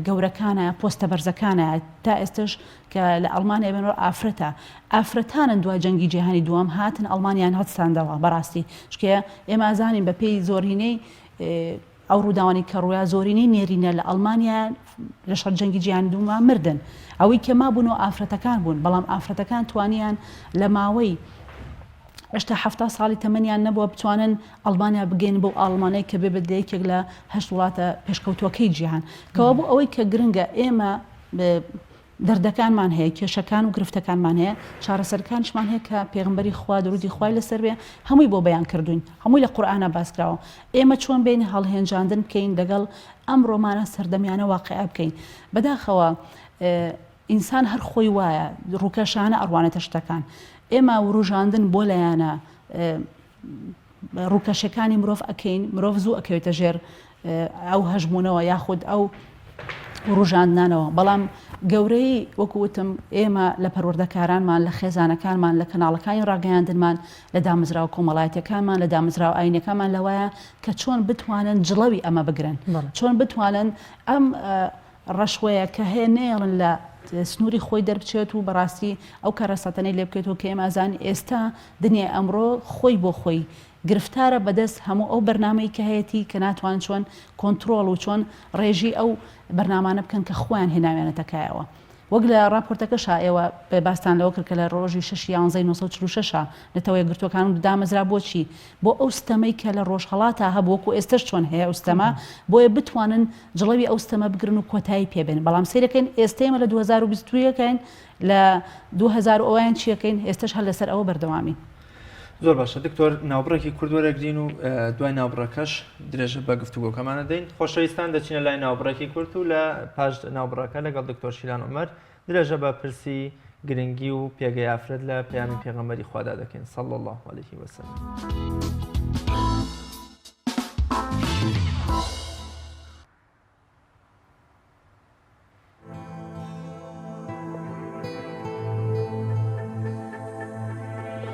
گەورەکانە پۆستە بەرزەکانە تا ئێستش کە لە ئەڵمانیا بێنەوە ئافرەتانن دوای جەنگی جیهانی دووەم هاتن ئەڵمانیان هەڵساندەوە بەڕاستی چکە ئێمە ئازانین بە پێی زۆرینەی ئەو ڕووداوانی کە ڕویا زۆرینەی نێرینە لە ئەڵمانیا لە شەر جەنگی جیهانی دووەم مردن ئەوەی کە مابوونەوە ئافرەتەکان بوون بەڵام ئافرەتەکان توانیان لە ماوەی ئێشتا 70 ساڵی تەمەنیان نەبووە بتوانن ئەڵمانیا بگەین بۆ ئاڵمانەی کە بێ بدەیەکێک لە 8 وڵاتە پێشکەوتوەکەی جیهان کەوا بوو ئەوەی کە گرنگە ئێمە دەردەکانمان هەیە کێشەکان و گرفتەکانمان هەیە چارەسەرەکانشمان هەیە کە پێغمبەری خوا درودی خوای لەسەر بێ هەمووی بۆ بەیان کردوین هەمووی لە قورئانە باسکراوە ئێمە چۆن بین هەڵهێنجاندن بکەین لەگەڵ ئەم ڕۆمانە سەردەمیانە واقعیا بکەین بەداخەوە ئینسان هەر خۆی وایە ڕووکەشانە ئەڕوانێتە شتەکان ئێمە وروژاندن بۆ لایەنە ڕووکەشەکانی مرۆڤ ئەکەین مرۆڤ زوو ئەکەوێتە ژێر ئەو هەژمونەوە یاخود ئەو ڕوژاندنانەوە بەڵام گەورەی وەکووتم ئێمە لە پەروەردەکارانمان لە خێزانەکانمان لە کەناڵەکانی ڕاگەیاندنمان لە دامەزراوە کۆمەڵایەتەکانمان لە دامەزراوە ئاینەکانمان لەوایە کە چۆن بتوانن جڵەوی ئەمە بگرن چۆن بتوانن ئەم ڕەشوەیە کە هەیە نێڵن لە سنووری خۆی دەربچێت و بەڕاستی ئەو کارەسەتەنەی لێ بکەێتەوە کە ئێمەزان ئێستا دنیا ئەمڕۆ خۆی بۆ خۆی گرفتارە بەدەست هەموو ئەو بەرنامەی کە هەیەی کە ناتوان چۆن کۆنتترۆڵ و چۆن ڕێژی ئەو بەرنامانە بکەن کە خۆیان هێناوێنێتەکایەوە وەک لە راپۆرتەکەشا ئێوە باستان لەوە کرد کە لە ڕۆژی 6/11/1946 نەتەوەی گرتوەکان و دامەزرا بۆچی بۆ ئەو ستەمەی کە لە ڕۆژهەڵاتە هەبووەکو ئێستش چۆن هەیە ئەوستەما بۆیە بتوانن جڵەوی ئەو ستەمە بگرن و کۆتایی پێبێن بەڵام سیرەکەین ئێستێمە لە 2022ەکەین لە 2000 ئەویان چیەکەین ئێستش هەر لەسەر ئەوە بەردەوامی زۆر باشە دکتۆر ناوبڕێکی کورد وەرەگرین و دوای ناوبڕەکەش درێژە بە گفتوگۆکەمانە دەین خۆشەویستان دەچینە لای ناوبڕێکی کورد و لە پاش ناوبڕەکە لەگەڵ دکتۆر شیلان عومەر درێژە بە پرسی گرنگی و پێگەی ئافرەت لە پەیامی پێغەمبەری خوادا دەکەین صلی الله علیه وسلم.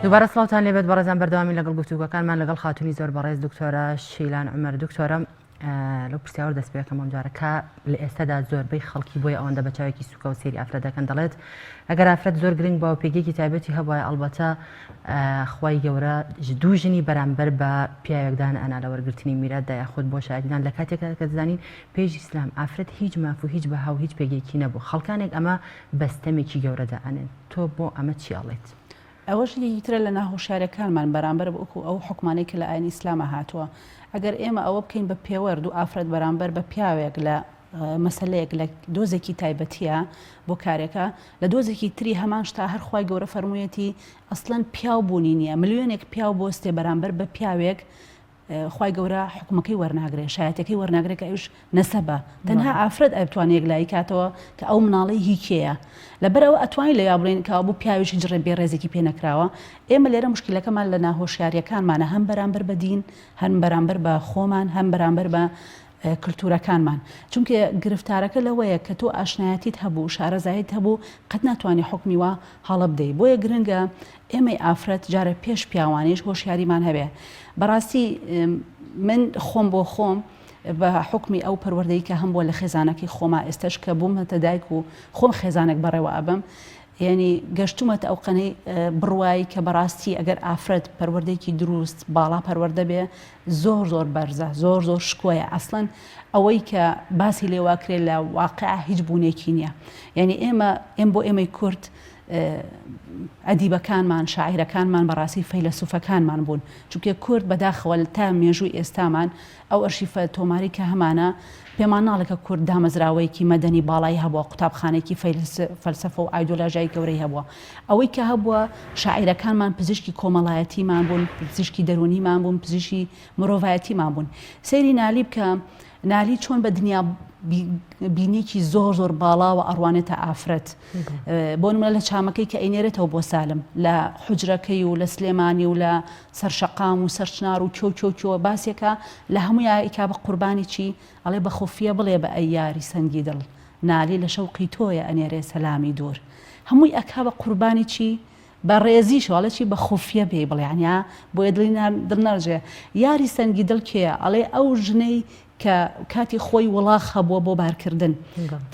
دووبارە سڵاوتان لێبێت بەڕێزان بەردەوامی لەگەڵ گفتوگۆکانمان لەگەڵ خاتونی زۆر بەڕێز دکتۆرە شیلان عومەر دکتۆرە لەو پرسیاوە دەست پێکەم ئەم جارەکە لە ئێستادا زۆربەی خەڵکی بۆی ئەوەندە بە چاوێکی سوکە و سێری ئافرەت دەکەن دەڵێت ئەگەر ئافرەت زۆر گرنگ بە و پێگەیەکی تایبەتی هەبووە ئەڵبەتە خوای گەورە دوو ژنی بەرامبەر بە پیاوێکدان ئەنا لە وەرگرتنی میراتدا یاخود بۆ شاریدان لە کاتێکدا کە دەزانین پێش ئیسلام ئافرەت هیچ ماف و هیچ بەها و هیچ پێگەیەکی نەبوو خەڵکانێک ئەمە بەستەمێکی گەورەدا ئەنێن تۆ بۆ ئەمە چی ئەڵێت؟ ئەوەش یەکترە لە ناهۆشارەکانمان بەرامبەر بۆکو ئەو حکومانەی کە لە ئاینی ئیسلامە هاتووە ئەگەر ئێمە ئەوە بکەین بە پێوەرد و ئافرەت بەرامبەر بە پیاوێک لە مەسەلەیەک لە دۆزێکی تایبەتیە بۆ کارێکە لە دۆزێکی تری هەمان شتا هەر خوای گەورە فەرموویەتی ئەسڵەن پیاو بوونی نییە ملیۆنێک پیاو بۆستێ بەرامبەر بە پیاوێک خوای گەورە حکومەکەی وەرناگرێت شایەتەکەی وەرناگرێت کە ئەوش نەسەبە تەنها ئافرەت ئەتوانێت یەکلایی کاتەوە کە ئەو مناڵی هیچەیە لەبەرەوە ئەتوانین لە یابڵێن کە بوو پیاویشی جڕێ بێ ڕێزێکی پێ نەکراوە ئێمە لێرە مشکلەکەمان لە ناهۆشیاریەکانمانە هەم بەرامبەر بە دین هەم بەرامبەر بە خۆمان هەم بەرامبەر بە کللتورەکانمان چونکە گرفتارەکە لەوەیە کە تۆ ئاشنایەتیت هەبوو شارەزایت هەبوو قەت ناتوانانی حکمی وە هەڵە بدەیت بۆیە گرنگە ئێمەی ئافرەت جارە پێش پیاوانیش هۆشیاریمان هەبێ بەڕاستی من خۆم بۆ خۆم بە حکمی ئەو پەروەردەی کە هەم بۆ لە خێزانەکەی خۆما ئێستش کە بوومەتە دایک و خۆم خێزانێک بەڕێوە ئەبم یعنی گەشتومەتە ئەو قەنەی بڕوایی کە بەڕاستی ئەگەر ئافرەت پەروەردەیەکی دروست باڵا پەروەردە بێ زۆر زۆر بەرزە زۆر زۆر شکۆیە ئەسڵەن ئەوەی کە باسی لێواکرێت لە واقعە هیچ بوونێکی نییە یعنی ئێمە بۆ ئێمەی کورد ئەدیبەکانمان شاعیرەکانمان بەڕاستی فەیلسوفەکانمان بوون چونکە کورد بەداخەوە تا مێژووی ئێستامان ئەو ئەرشیفە تۆماری کە هەمانە پێمان ناڵێکە کورد دامەزراوەیەکی مەدەنی باڵایی هەبووە قوتابخانێکی فەلسەفە و ئایدۆلۆژیای گەورەی هەبووە ئەوەی کە هەبووە شاعیرەکانمان پزیشکی کۆمەڵایەتیمان بوون پزیشکی دەرونیمان بوون پزیشکی مرۆڤایەتیمان بوون سەیری نالی بکە نالی چۆن بە دنیا بینێکی زۆر زۆر باڵاوە ئەڕوانێتە ئافرەت بۆ نمونە لە چامەکەی کە ئەینێرێتەوە بۆ سالم لە حوجرەکەی و لە سلێمانی و لە سەرشەقام و سەرچنار و کۆ باسێکە لە هەموو یاکا بە قوربانی چی ئەڵێ بە خۆفیە بڵێ بە ئەی یاری سەنگی دڵ نالی لە شەوقی تۆیە ئەنێرێ سەلامی دوور هەمووی ئەکا بە قوربانی چی بە ڕێزی شواڵەتی بە خۆفیە بێ بڵێنیا بۆیە دڵنەرژێ یاری سەنگی دڵ کێە ئەڵێ ئەو ژنەی کە کاتی خۆی وڵاخ هەبووە بۆ بارکردن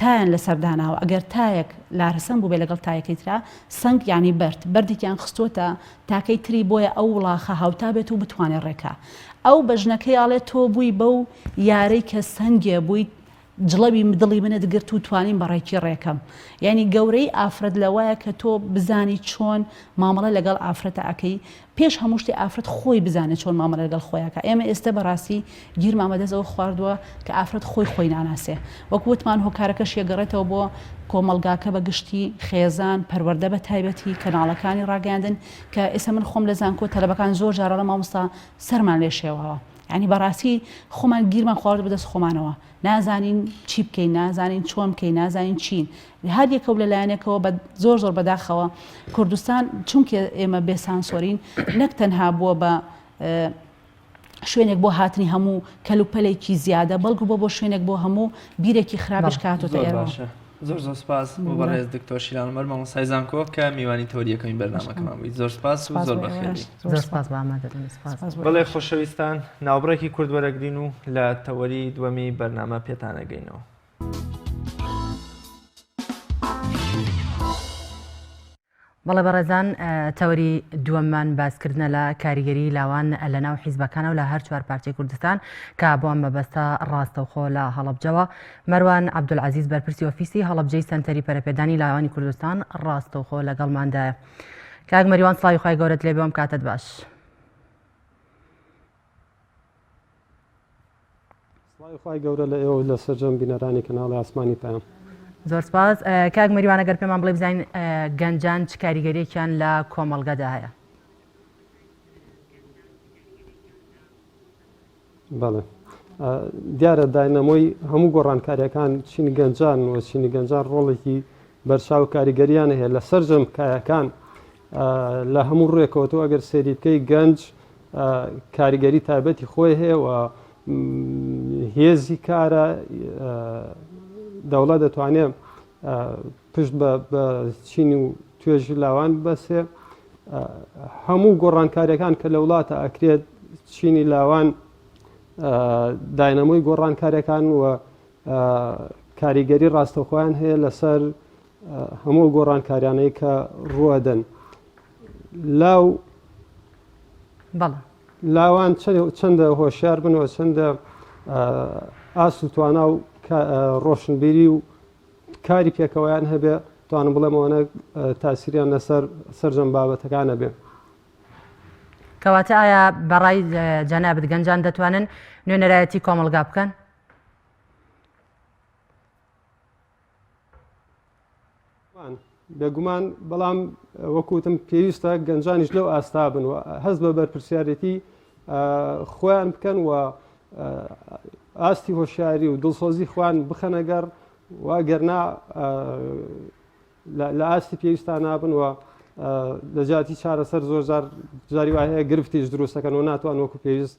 تایان لە سەرداناوە ئەگەر تایەک لارەسەن بوو بێ لەگەڵ تایەکەی ترا سنگ یعنی بەردێکیان خستوتە تاکەی تری بۆیە ئەو وڵاخە هاوتا بێت و بتوانێت ڕێکا ئەو بەژنەکەی ئاڵێت تۆ بووی بەو یارەی کە سەنگێ بوویت جڵەوی دڵی منە دەگرت و توانین بەڕێکی ڕێکەم یعنی گەورەی ئافرەت لەوایە کە تۆ بزانی چۆن مامەڵە لەگەڵ ئافرەتە ئەەکەی پێش هەموو شتی ئافرەت خۆی بزانێت چۆن مامەڵە لەگەڵ خۆیەکە ئێمە ئێستا بەڕاستی گیرمامە دەستەوە خواردووە کە ئافرەت خۆی ناناسێ وەکووتمان هۆکارەکەش یەگەڕێتەوە بۆ کۆمەلگاکە بە گشتی خێزان پەروەردە بە تایبەتی کەناڵەکانی ڕاگەاندن کە ئێستا من خۆم لە زانکۆ تەلەبەکان زۆر جارە لە مامۆستا سەرمان لێ شێوەوە ینی بەڕاستی خۆمان گیرمان خوارد بەدەست خۆمانەوە نازانین چی بکەین نازانین چۆن بکەین نازانین چین هەر یەکە و لەلایەنێکەوە بە زۆر بەداخەوە کوردستان چونکە ئێمە بێسانسۆرین نەک تەنها بووە بە شوێنێک بۆ هاتنی هەموو کەلوپەلێکی زیادە بەڵکو بۆ شوێنێک بۆ هەموو بیرێکی خراپش کاتۆتە ئێرە زۆر سپاس بۆ بەڕێز دکتۆر شیرانوەر مامۆستای زانکۆ کە میوانی تۆریەکەمی بەرنامەکەمان بوویت زۆر سپاس و زۆر بەخێری بەڵێ خۆشەویستان ناوبڕێکی کورد وەرەگرین و لە تەوەری دووەمی بەرنامە پێتانەگەینەوە. بەڵێ بەڕێزان تەوەری دووەممان باسکردنە لە کاریگەری لاوان لە ناو حیزبەکانە و لە هەر چوار پارچەی کوردستان کە بۆم مەبەستە ڕاستەوخۆ لە هەڵەبجەوە مەروان عەبدولعەزیز بەرپرسی ئۆفیسی هەڵەبجەی سەنتەری پەرەپێدانی لاوانی کوردستان ڕاستەوخۆ لەگەڵماندایە. کاک مەریوان سڵاوی خوای گەورەت لێ بێوم کاتت باش. سڵاوی خوای گەورە لە ئێوە لە سەرجەم بینەرانی کەناڵی ئاسمانی پەیام. زۆر سپاس. کاک مەریوان ئەگەر پێمان بڵێ بزانین گەنجان چ کاریگەریەکیان لە کۆمەڵگەدا هەیە؟ بەڵێ دیارە داینەمۆی هەموو گۆڕانکاریەکان چینی گەنجان و چینی گەنجان ڕۆڵێکی بەرچاو کاریگەریان هەیە لە سەرجەم کایەکان لە هەموو ڕێکەوەتەوە ئەگەر سێری بکەی گەنج کاریگەری تایبەتی خۆی هەیە و هێزی کارە دەوڵەت دەتوانێت پشت بە چینی و توێژی لاوان بەسێ هەموو گۆڕانکاریەکان کە لە وڵاتە ئەکرێت چینی لاوان داینەمۆی گۆڕانکاریەکان و کاریگەری ڕاستەوخۆیان هەیە لەسەر هەموو گۆڕانکاریانەی کە ڕوەدەن لاوان چەندە هۆشیار بنەوە چەندە ئاس و توانا و ڕۆشنبیری و کاری پێکەوەیان هەبێ توانم بڵێمەوەنە تاسیریان لەسەر سەرجەم بابەتەکانە بێ. کەواتە ئایا بەڕای جەنابەت گەنجان دەتوانن نوێنەرایەتی کۆمەڵگا بکەن؟ بێگومان بەڵام وەکوتم پێویستە گەنجانیش لەو ئاستا بن و هەست بە بەرپرسیارەتی خۆیان بکەن و ئاستی هۆشیاری و دڵسۆزی خوان بخەنەگەر واگەرنا لە ئاستی پێویستان نابن و لە جاتی چارەسەر زۆر جاری وایە گرفتیش دروستەکەن و ناتوان وەکو پێویست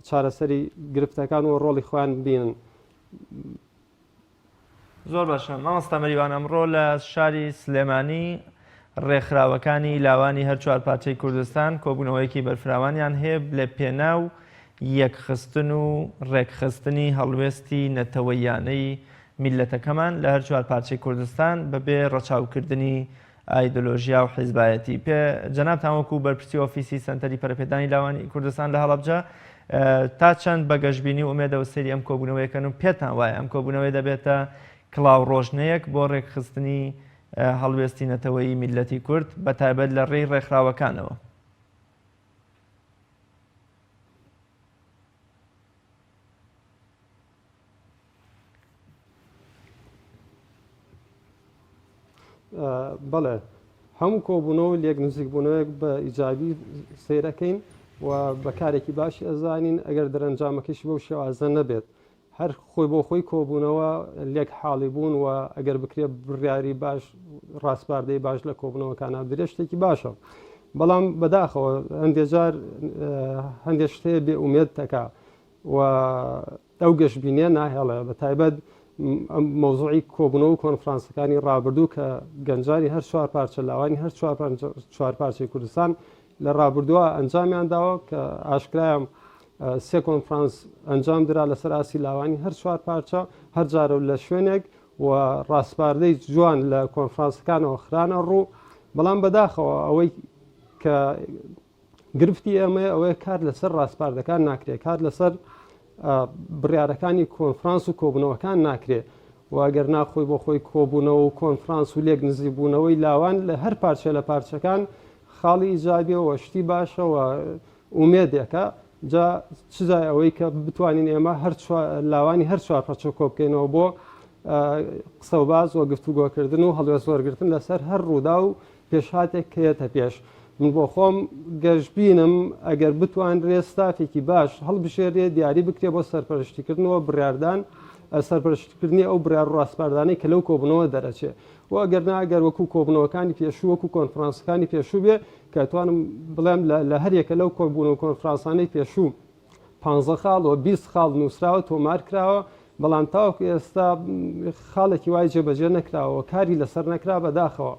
چارەسەری گرفتەکان و ڕۆڵی خوان بینن. زۆر باشە مامۆستا مەریوان ئەمڕۆ لە شاری سلێمانی ڕێکخراوەکانی لاوانی هەر چوار پارچەی کوردستان کۆبوونەوەیەکی بەرفراوانیان هەیە لە پێناو یەکخستن و ڕێکخستنی هەڵوێستی نەتەوەیانەی میلەتەکەمان لە هەر چوار پارچەی کوردستان بەبێ ڕەچاوکردنی ئایدۆلۆژیا و حیزبایەتی پێ جەنابتان وەکو بەرپرسی ئۆفیسی سەنتەری پەرەپێدانی لاوانی کوردستان لە هەڵەبجە تا چەند بەگەشتبینی و ئومێدەوە سەری ئەم کۆبوونەوەیەکەن و پێتان وایە ئەم کۆبوونەوەی دەبێتە کڵاو ڕۆژنەیەک بۆ ڕێکخستنی هەڵوێستی نەتەوەیی میلەتی کورد بە تایبەت لە ڕێی ڕێکخراوەکانەوە؟ بەڵێ هەموو کۆبوونەوە لێک نزیکبوونەوەیەک بە ئیجابی سیرەکەین و بەکارێکی باشی ئەزانین ئەگەر دەرەنجامەکەشی بەو شێوازە نەبێت هەر خۆی بۆ خۆی کۆبوونەوە لێک حاڵی بوون و ئەگەر بکرێت بڕیاری باش ڕاستپاردەی باش لە کۆبوونەوەکانە درێ شتێکی باشە بەڵام بەداخەوە هەندێک جار هەندێک شتەیە بێ ئومێد دەکا و ئەو گەشتبینیە ناهێڵێ بە تایبەت مەوزوعی کۆبوونەوە کۆنفرانسەکانی ڕابردوو کە گەنجانی هەر چوار پارچە لاوانی هەر چوار پارچەی کوردستان لە ڕابردووە ئەنجامیان داوە کە ئاشکرایە سێ کۆنفرانس ئەنجام درا لەسەر ئاسی لاوانی هەر چوار پارچە هەر جارە لە شوێنێک و ڕاستپاردەی جوان لە کۆنفرانسەکانەوە خرانە ڕوو بەڵام بەداخەوە ئەوەی کە گرفتی ئێمە ئەوەیە کار لەسەر ڕاستپاردەکان ناکرێت کار لەسەر بڕیارەکانی کۆنفرانس و کۆبوونەوەکان ناکرێت و ئەگەر ناخۆی بۆ خۆی کۆبوونەوە و کۆنفرانس و لێک نزیبوونەوەی لاوان لە هەر پارچە لە پارچەکان خاڵی ئیجابیەوە شتی باشەوە ئومێدێکە جا چجای ئەوەی کە بتوانین ئێمە لاوانی هەر چوار پارچە کۆ بکەینەوە بۆ قسە و باز و گفتوگۆکردن و هەڵوێست وەرگرتن لەسەر هەر ڕوودا و پێشهاتێک کێتە پێش من بۆ خۆم گەشتبینم ئەگەر بتوانرێ ستافێکی باش هەڵبژێرێ دیاری بکرێ بۆ سەرپەرشتیکردنەوە بڕاردان سەرپەرشتکردنی ئەو بڕار ڕاستپاردانەی کە لەو کۆبنەوە دەرەچێت و ئەگەر ناگەر وەکو کۆبنەوەکانی پێشوو وەکو کۆنفرانسەکانی پێشوو بێ کە توانم بڵێم لە هەرێکە لەو کۆبوون و کۆنفرانسانەی پێشوو 15 خاڵەوە 20 خاڵ نووسراوە تۆمار کراوە بەڵام تاوەکو ئێستا خاڵێکی وای جێبەجێ نەکراوە کاری لەسەر نەکرا بەداخەوە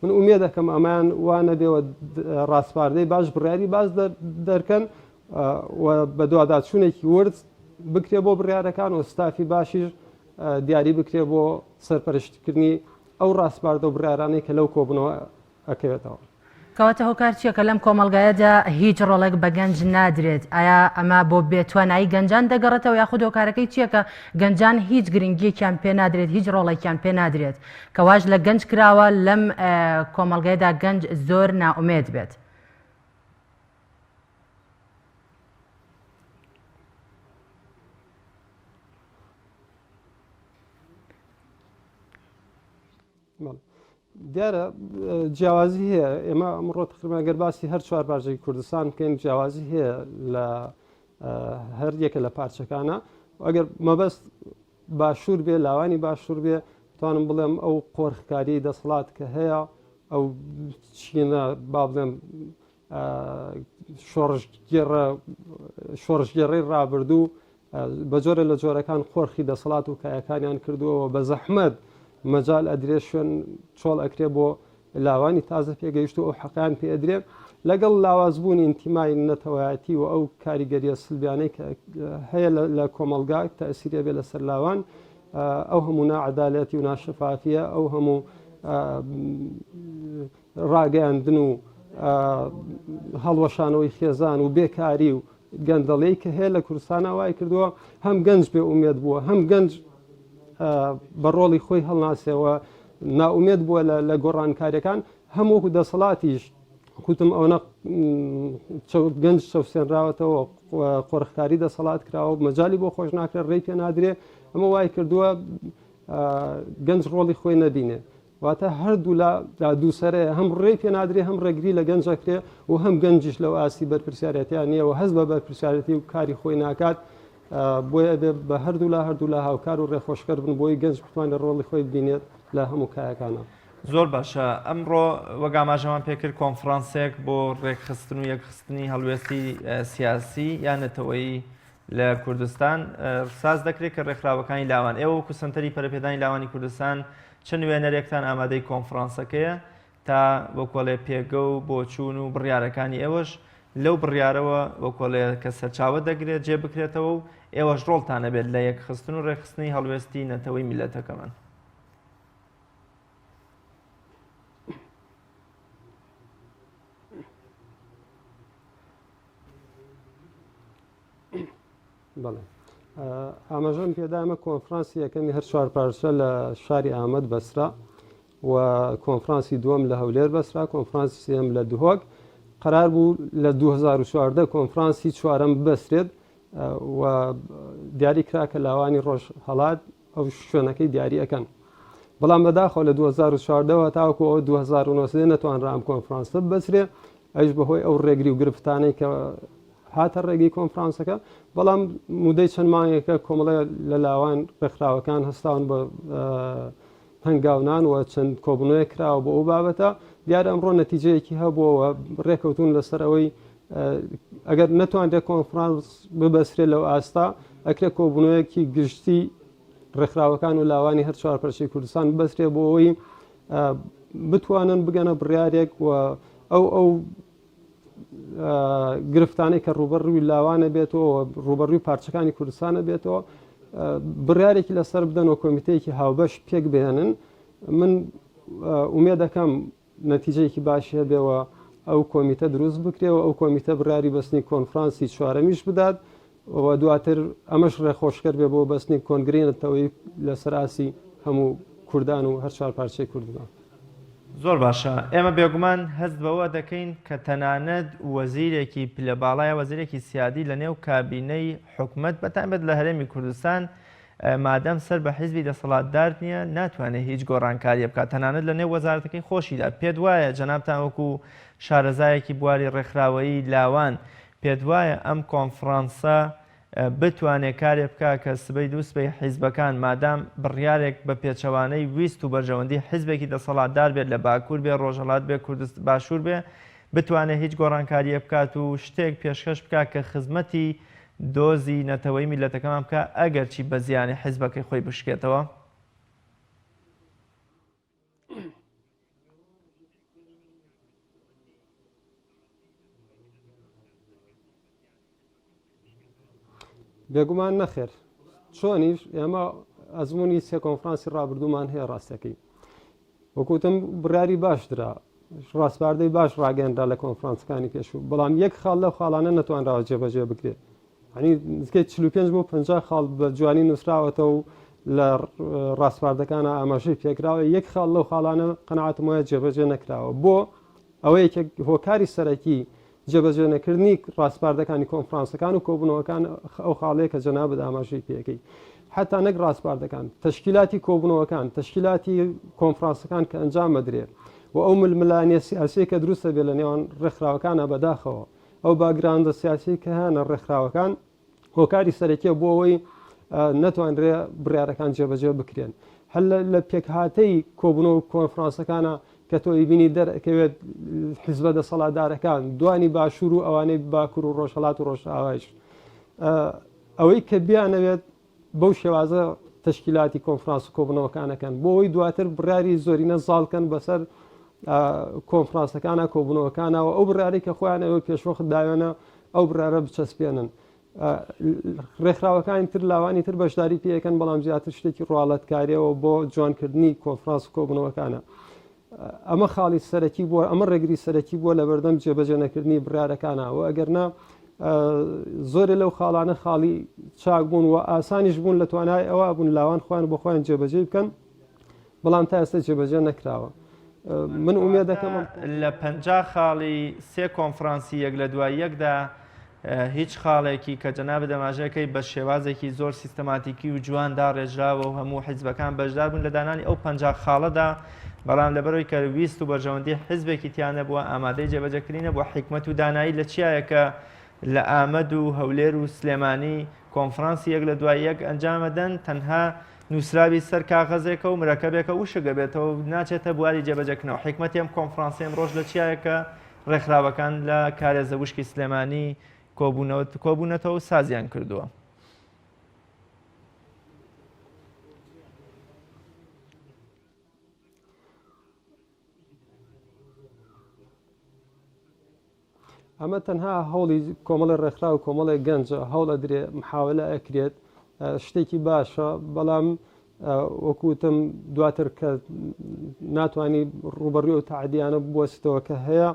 من ئومێ دەکەم ئەمان وانە بێەوە ڕاستپاردەی باش بڕیاری باز دەرکەن بە دوواداچوونێکی ورد بکرێ بۆ بڕیارەکان و ستافی باشیش دیاری بکرێ بۆ سەرپەرشتکردنی ئەو ڕاستپاردە و بڕیارانەی کە لەو کۆبنەوە ئەکەوێتەوە. کەواتە هۆکار چییە کە لەم کۆمەلگایەدا هیچ ڕۆڵێک بە گەنج نادرێت ئایا ئەمە بۆ بێتوانایی گەنجان دەگەڕێتەوە یاخود هۆکارەکەی چییە کە گەنجان هیچ گرنگیەکیان پێ نادرێت هیچ ڕۆڵێکیان پێ نادرێت کەواش لە گەنج کراوە لەم کۆمەلگایەدا گەنج زۆر ناومێد بێت. دیارە جیاوازی هەیە ئێمە ئەمڕۆ تقریبان گەر باسی هەر چوار پارچەی کوردستان بکەین جیاوازی هەیە لە هەر یەکە لە پارچەکانە ئەگەر مەبەست باشوور بێ لاوانی باشوور بێ توانم بڵێم ئەو قۆرخکاری دەسەڵات کە هەیە ئەو چینە با بڵێم شۆڕژگێڕەی ڕابردوو بە جۆرە لە جۆرەکان خۆرخی دەسەڵات و کایەکانیان کردووەوە بە زەحمەت مەجال ئەدرێ شوێن چۆڵ ئەکرێ بۆ لاوانی تازە پێگەیشت و ئەو حەقیان پێ ئەدرێ لەگەڵ لاوازبوونی ئینتیمای نەتەوایەتی و ئەو کاریگەریە سلبیانەی کە هەیە لە کۆمەلگا تەئسیرێ بێ لەسەر لاوان ئەو هەموو ناعەدالەتی و ناشەفافیە ئەو هەموو ڕاگەیاندن و هەڵوەشانەوەی خێزان و بێکاری و گەندەڵەی کە هەیە لە کوردستانە وای کردووە هەم گەنج بێ ئومێد بووە هەم گەنج بە ڕۆڵی خۆی هەڵناسیەوە ناومێت بووە لە گۆڕانکاریەکان هەموو دەسەڵاتیش کوتم ئەوە گەنج چەوسێنراوەتەوە قۆرخکاری دەسەڵات کراوە مەجای بۆ خۆش ناکرێت ڕێی پێ نادرێ ئەمە وای کردووە گەنج ڕۆڵی خۆی نەبینێ واتە هەردوو لا دووسەرەیە هەم ڕێی پێ نادرێ هەم ڕێگری لە گەنجەکرێ و هەم گەنجیش لەو ئاسی بەرپرسیارەتیان نییە و هەست بە بەرپرسیارەتی و کاری خۆی ناکات بۆیە بە هەردوو لا هاوکار و ڕێخۆشکەر بن بۆی گەنج بتوانێت ڕۆڵی خۆی ببینێت لە هەموو کایەکانە. زۆر باشە ئەمڕۆ وەگاماژەمان پێکرد کۆنفرانسێک بۆ ڕێکخستن و یەکخستنی هەڵوێستی سیاسی یانەتەوەی لە کوردستان ساز دەکرێت کە ڕێکخراوەکانی لاوان ئێوە وەکو سنتەری پەرەپێدانی لاوانی کوردستان چەند وێنەرێکتان ئامادەی کۆنفرانسەکەیە تا وەکۆڵێ پێگە و بۆچوون و بڕیارەکانی ئێوەش لەو بڕیارەوە وەکۆڵێ کە سەرچاوە دەگرێت جێ بکرێتەوە و ئێوەش ڕۆڵتانە بێت لە یەکخستن و ڕێکخستنی هەڵوێستی نەتەوەی میلەتەکەمان. بەڵێ ئاماژەم پێدامە کۆنفرانسی یەکەمی هەر چوار پارچە لە شاری ئامەد بەسرا و کۆنفرانسی دووەم لە هەولێر بەسرا کۆنفرانسی سێم لە دوهۆک قرار بوو لە 2014 کۆنفرانسی چوارەم ببەسرێت و دیاری کرا کە لاوانی ڕۆژ هەڵات ئەو شوێنەکەی دیاری ئەەکەن بەڵام بەداخەوە لە 2014 تاوەکو ئەو 2009 نەتوانرا ئەم کۆنفرانسە ببەسرێ ئەوش بەهۆی ئەو ڕێگری و گرفتانەی کە هاتە ڕێگەی کۆنفرانسەکە بەڵام مودەی چەند مانگێکە کۆمەڵە لە لاوان ڕێکخراوەکان هەستاون بە هەنگاونان و چەند کۆبنەوەی کراوە بۆ ئەو بابەتە دیارە ئەمڕۆ نەتیجەیەکی هەبووەوە ڕێکەوتون لەسەر ئەوەی ئەگەر نەتوانرێت کۆنفرانس ببەسرێت لەو ئاستا ئەکرێت کۆبنەوەیەکی گشتی ڕێکخراوەکان و لاوانی هەر چوار پەرچەی کوردستان ببەسرێت بۆ ئەوەی بتوانن بگەنە بڕیارێک و ئەو گرفتانەی کە ڕوبەڕووی لاوانە بێتەوە ڕوبەڕووی پارچەکانی کوردستانە بێتەوە بڕیارێکی لەسەر بدەنەوە کۆمیتەیەکی هاوبەش پێک بێنن من ئومێ دەکەم نەتیجەیەکی باشی هەبێەوە ئەو کۆمیتە دروست بکرێەوە ئەو کۆمیتە بڕیاری بەستنی کۆنفرانسی چوارەمیش بدات و دواتر ئەمەش ڕێخۆشکەر بێ بۆ بەستنی کۆنگرێنێتەوەی لەسەر ئاسی هەموو کوردان و هەر چوار پارچەی کوردستان. زۆر باشە ئێمە بێگومان هەست بەوە دەکەین کە تەنانەت وەزیرێکی پلە باڵایە وەزیرێکی سیادی لە نێو کابینەی حکومت بەتایبەت لە هەرێمی کوردستان مادەم سەر بە حیزبی دەسەڵاتدار نییە ناتوانێت هیچ گۆڕانکاریە بکات تەنانەت لە نێو وەزارەتەکەی خۆشیدا پێت وایە جەنابتان وەکو شارەزایەکی بواری ڕێکخراوەیی لاوان پێت وایە ئەم کۆنفرانسە بتوانێت کارێ بکە کە سبەی دووسبەی حیزبەکان مادام بڕیارێک بە پێچەوانەی ویست و بەرژەوەندی حیزبێکی دەسەڵاتدار بێت لە باکوور بێ ڕۆژهەڵات بێ کوردست باشوور بێ بتوانێت هیچ گۆڕانکاریە بکات و شتێک پێشکەش بکات کە خزمەتی دۆزی نەتەوەی میلەتەکەمان بکە ئەگەرچی بە زیانی حیزبەکەی خۆی بشکێتەوە. بێگومان نەخێر چۆنیش ئێمە ئەزمموی سێ کۆنفرانسی ڕابردوومان هەیە ڕاستەکەی وەکوتم بڕیاری باشدرا ڕاستپاردەی باش ڕاگەنرا لە کۆنفرانسەکانی پێشوو بەڵام یەک خاڵ لەو خاڵانە نەتوانراوە جێبەجێ بکرێت هەنی نزگەی 45 بۆ 50 خاڵ بە جوانی نووسراوەتەوە و لە ڕاستپاردەکانە ئاماژەی پێکراوە یەک خاڵ لەو خاڵانە قەنەعاتم وایە جێبەجێ نەکراوە بۆ ئەوەیە هۆکاری سەرەکی جێبەجێ نەکردنی ڕاستپاردەکانی کۆنفرانسەکان و کۆبوونەوەکان ئەو خاڵەیە کە جەنابەت ئاماژەی پێەکەی حتا نەک ڕاستپاردەکان تشکیلاتی کۆبوونەوەکان تشکیلاتی کۆنفرانسەکان کە ئەنجام مەدرێت و ئەو ململانیە سیاسی کە دروستە بێت لە نێوان ڕێکخراوەکانە بەداخەوە ئەو باگراندە سیاسی کە هەنە ڕێکخراوەکان هۆکاری سەرەکیە بۆ ئەوەی نەتوانرێ بڕیارەکان جێبەجێ بکرێن هەل لە پێکهاتەی کۆبوونەوە کۆنفرانسەکانە کە تۆی بینی دەرەکەوێت حیزبە دەسەڵاتدارەکان دوانی باشوور و ئەوانەی باکوور و ڕۆژهەڵات و ڕۆژئاوایش ئەوەی کە بیانەوێت بەو شێوازە تشکیلاتی کۆنفرانس و کۆبوونەوەکانەکەن بۆ ئەوی دواتر بڕیاری زۆرینە زاڵکەن بەسەر کۆنفرانسەکانە کۆبوونەوەکانەوە ئەو بڕیاری کە خۆیان ئەوە پێشوەخت داوێنە ئەو بڕارە بچەسپێنن ڕێکخراوەکانی تر لاوانی تر بەشداری پێەکەن بەڵام زیاتر شتێکی ڕواڵەتکاریەوە بۆ جوانکردنی کۆنفرانس و کۆبوونەوەکانە ئەمە خاڵی سەرەکی بووە ئەمە ڕێگری سەرەکی بووە لە بەردەم جێبەجێ نەکردنی بڕارەکانەوە ئەگەرنا زۆرێ لەو خاڵانە خاڵی چاک بوون و ئاسانیش بوون لە توانای ئەوە بوون لاوان خۆیان بۆ خۆیان جێبەجێ بکەن بەڵام تا ئێستا جێبەجێ نەکراوە من ئومێد دەکەم لە 50 خاڵی سێ کۆنفرانسی یەک لە دوای یەکدا هیچ خاڵێکی کە جەنابەت دەماژەکەی بە شێوازێکی زۆر سیستەماتیکی و جواندا ڕێژراوە و هەموو حیزبەکان بەشدار بوون لە دانانی ئەو 50 خاڵەدا بەڵام لەبەرەوەی کە ویست و بەرژەوەندی حیزبێکی تیانە بووە ئامادەی جێبەجێکردنە بۆ حکمت و دانایی لە چیایە کە لە ئامەد و هەولێر و سلێمانی کۆنفرانسی یەک لە دوای یەک ئەنجامەدەن تەنها نووسراوی سەر کاغەزێکە و مرەکەبێکە وشەگە بێتەوە ناچێتە بواری جێبەجێکردنەوە حکمەتی ئەم کۆنفرانسی ئەم ڕۆژ لە چیایە کە ڕێکخراوەکان لە کارێزە وشکی سلێمانی کۆبوونەتەوە سازیان کردووە. ئەمە تەنها هەوڵی کۆمەڵی ڕێکخرا و کۆمەڵی گەنجە هەوڵە درێ محاولە ئەکرێت شتێکی باشە بەڵام وەکوتم دواتر کە ناتوانانی ڕوبەڕوی و تعدیانە بوەستەوە کە هەیە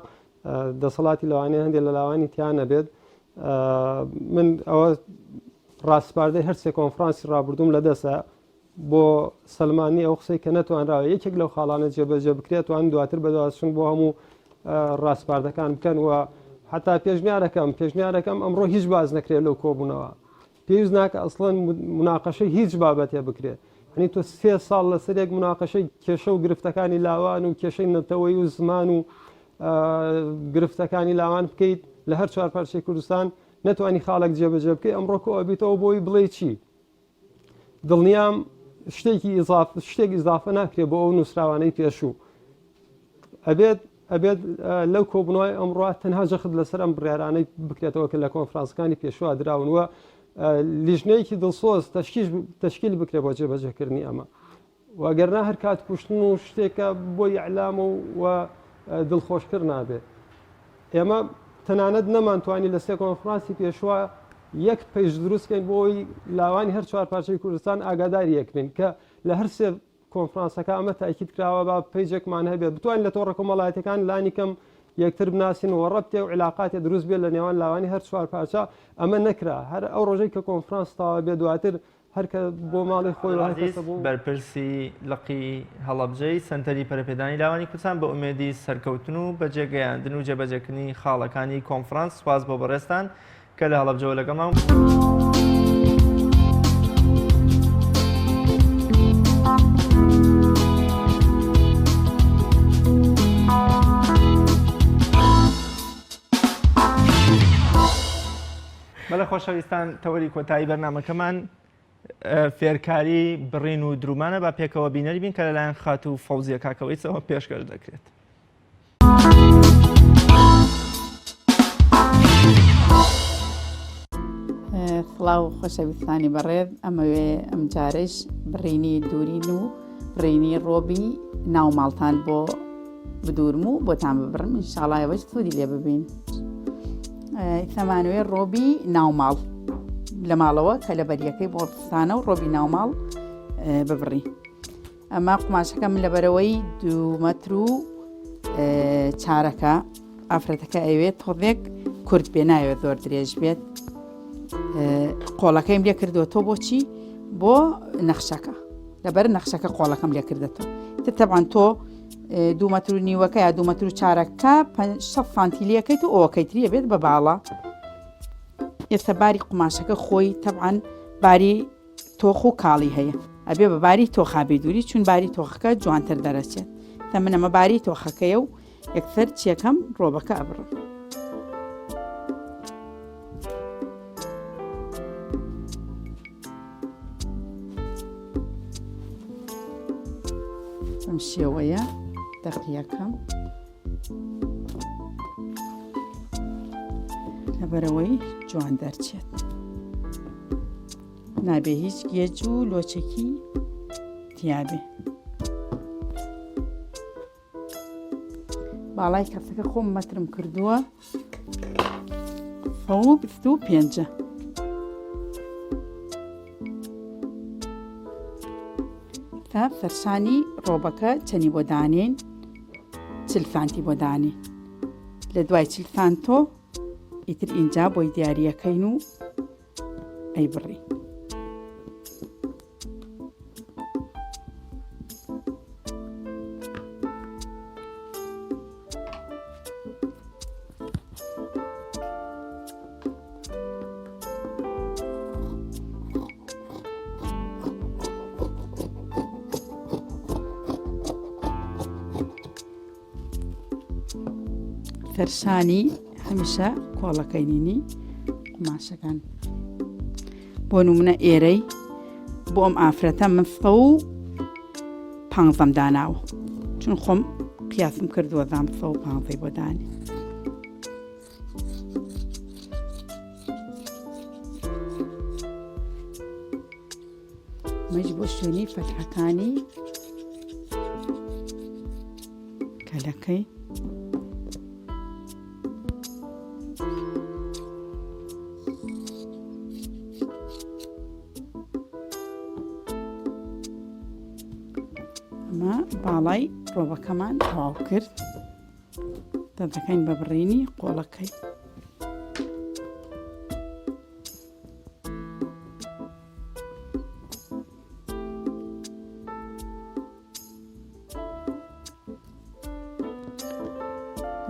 دەسەڵاتی لەوانەیە هەندێک لە لاوانی تیانە بێت من ئەوە ڕاستپاردەی هەرسێ کۆنفرانسی ڕابردوم لە دەسە بۆ سلمانی ئەو قسەی کە نەتوانراوە یەکێک لەو خاڵانە جێبەجێ بکرێت توان دواتر بەداچون بۆ هەموو ڕاستپاردەکان بکەن و حتا پێشنیارەکەم ئەمڕۆ هیچ باز نەکرێت لەو کۆبوونەوە پێویست ناکە ئەسڵەن مناقەشەی هیچ بابەتێ بکرێت هەنی تۆ 3 ساڵ لەسەرێک مناقەشەی کێشە و گرفتەکانی لاوان و کێشەی نەتەوەی و زمان و گرفتەکانی لاوان بکەیت لە هەر چوار پارچەی کوردستان نەتوانی خاڵک جێبەجێ بکەی ئەمڕۆ کۆ ئەبیتەوە بۆی بڵێ چی دڵنیام شتێک ئیزافە ناکرێت بۆ ئەو نووسراوانەی پێشوو ئەبێت لەو کۆبنەوەی ئەمڕۆ تەنها جەخت لەسەر ئەم بڕیارانەی بکرێتەوە کە لە کۆنفرانسەکانی پێشوە دراون وە لیژنەیەکی دڵسۆز تشکیل بکرێت بۆ جێبەجێکردنی ئەمە وەگەرنا هەر کات کوشتن و شتێکە بۆی ئەعلام و دڵخۆشکرد نابێت ئێمە تەنانەت نەمانتوانی لە سێ کۆنفرانسی پێشوە یەک پێش دروستکەین بۆی لاوانی هەر چوار پارچەی کوردستان ئاگاداری یەکرین کە لە هەر سێ کۆنفرانسەکە ئەمە تاکید کراوە بە پێیجێکمان هەبێت بتوانین لە تۆڕە کۆمەڵایەتەکان لانی کەم یەکتر بناسین و ڕەبتێ و علااقاتێ دروست بێت لە نێوان لاوانی هەر چوار پارچە ئەمە نەکرا هەر ئەو ڕۆژەی کە کۆنفرانس تاوا بێ دواتر هەرکە بۆ ماڵی خۆی بەرپرسی لقی هەڵەبجەی سنتەری پەرپێدانی لاوانی کوردستان بە ئومێدی سەرکەوتن و بەجێگەیاندن و جێبەجێکردنی خاڵەکانی کۆنفرانس سواز بۆ بەڕێستان کە لە هەڵەبجەوە لەگەڵمان بەڵێ خۆشەویستان تەوەری کۆتایی بەرنامەکەمان فێرکاری بڕین و درومانە با پێکەوە بینەری بین کە لەلایەن خات و فەوزیە کاکەوەیچەوە پێشکەش دەکرێت. سڵاو خۆشەویستانی بەڕێز ئەمەوێ ئەم جارش بڕینی دوورین و بڕینی ڕۆبی ناوماڵتان بۆ بدورم و بۆتان ببڕم ئینشاڵایەوەش سوودی لێ ببین. سەمانوێ ڕۆبی ناوماڵ لە ماڵەوە کە لە بەریەکەی بۆ ستانە و ڕۆبی ناوماڵ ببڕی. ئەمە قماشەکە من لەبەرەوەی 2 مەتر و چارەکە ئافرەتەکە ئەوێت تۆڕێک کورت بێ ناوێت زۆر درێژ بێت. قۆڵەکەیم لێ کردوەوە بۆچی بۆ نەخشەکە لەبەر نەخشەکە قۆڵەکەم لێ کردێتەوە تەبان تۆ 2 مەتر و نیوەکە یا 2 مەتر و چارەکە 6 سانتی لەکەیت و ئەوەکەیتریە بێت بە باڵە. ئێستا باری قماشەکە خۆی تەبان باری تۆخ و کاڵی هەیە ئەبێ بە باری تۆخابی دووری چون باری تۆخەکە جوانتر دەرەچێت تا منەمە باری تۆخەکەیە و یەکسەر چیەکەم ڕۆبەکە ئەبڕم. ئەم شێوەیە دەقیەکەم لەبەرەوەی جوان دەرچێت نابێ هیچ گێج و لۆچێکی تیابێ. باڵای کەسەکە خۆم مەترم کردووە 25. تا فەرشانی ڕۆبەکە چەنی بۆ دانێن 40 سانتی بۆ دانێ لە دوای 40 سانتۆ ئیتر ئینجا بۆی دیاریەکەین و ئەی بڕی. فەرشانی هەمیشە کۆڵەکەی نینی قماشەکان بۆ نمونە ئێرەی بۆ ئەم ئافرەتە من 150 داناوە چون خۆم قیاسم کردووە زام 150 بۆ دانی. مەش بۆ شوێنی فەتحەکانی کەلەکەی ئەمە باڵای ڕۆبەکەمان تەواو کرد دەکەین بە بڕینی قۆڵەکەی.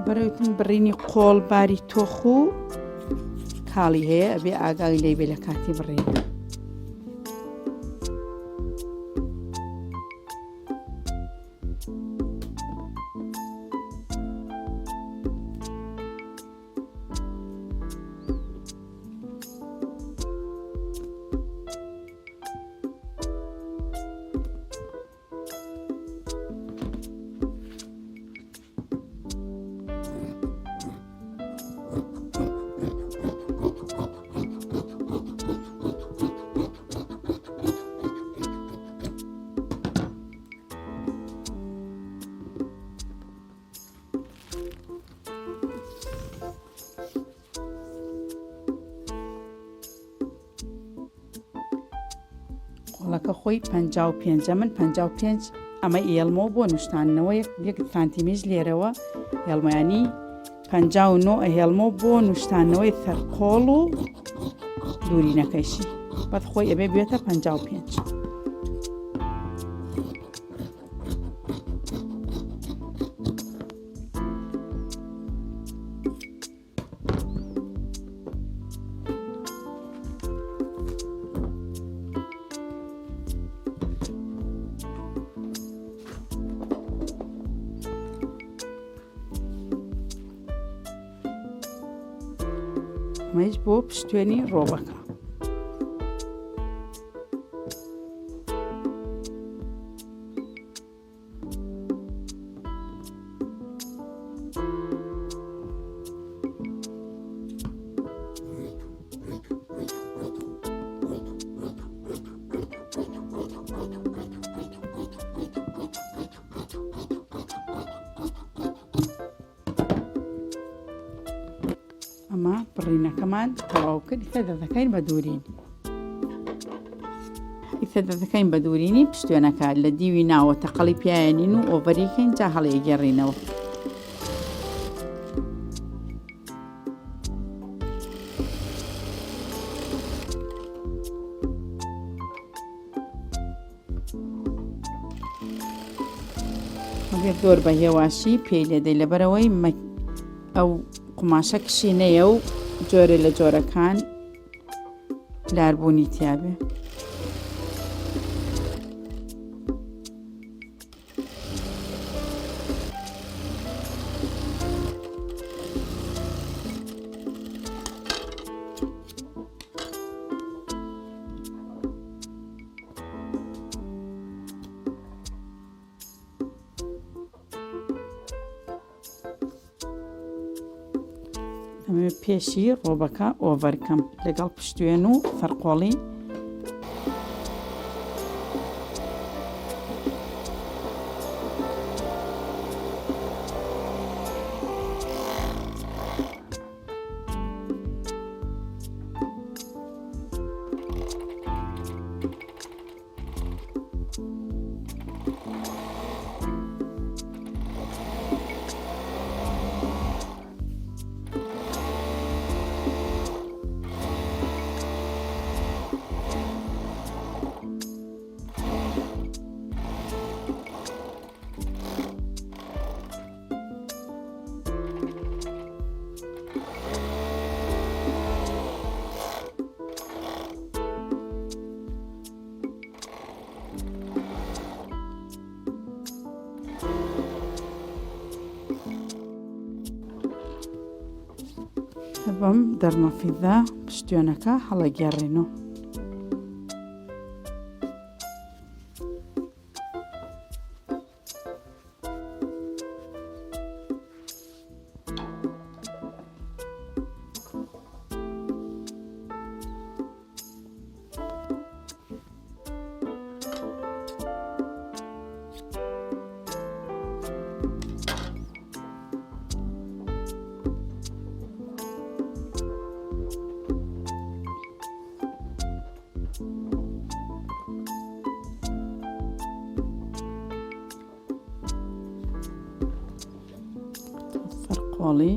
بەرەوتن بڕینی قۆڵ باری تۆخ و کاڵی هەیە ئەبێ ئاگای لێ بێ لە کاتی بڕین. قۆڵەکە خۆی 55 من 55 ئەمە ئێڵمەوە بۆ نیشتانەوە 1 سانتیمیش لێرەوە هێڵمەیانی 59 ئەهێڵمەوە بۆ نوشتانەوەی سەرقۆڵ و دوورینەکەیشی بەدخۆی ئەبێ بێتە 55. ئەمەش بۆ پشتێنی ڕۆبەکە. ئەمە بڕینەکەمان تەواو کرد. ئیستا دەکەین بە دوورین. ئیستا دەکەین بە دوورینی پشتێنەکە لە دیوی ناوە تەقەڵی پیانین و ئۆڤەریکەین جا هەڵەیەگەڕینەوە. ئەگەر زۆر بە هێواشی پێی لێدەی لەبەرەوەی ئەو قماشە کشینەیە و جۆرە لە جۆرەکان لاربوونی تیابێ. ئەمە پێشی ڕۆبەکە ئۆڤەرکەم لەگەڵ پشتێن و فەرقۆڵی بەم دەرنەفیدا پشتێنەکە هەڵەگێڕینەوە. فەرقۆڵی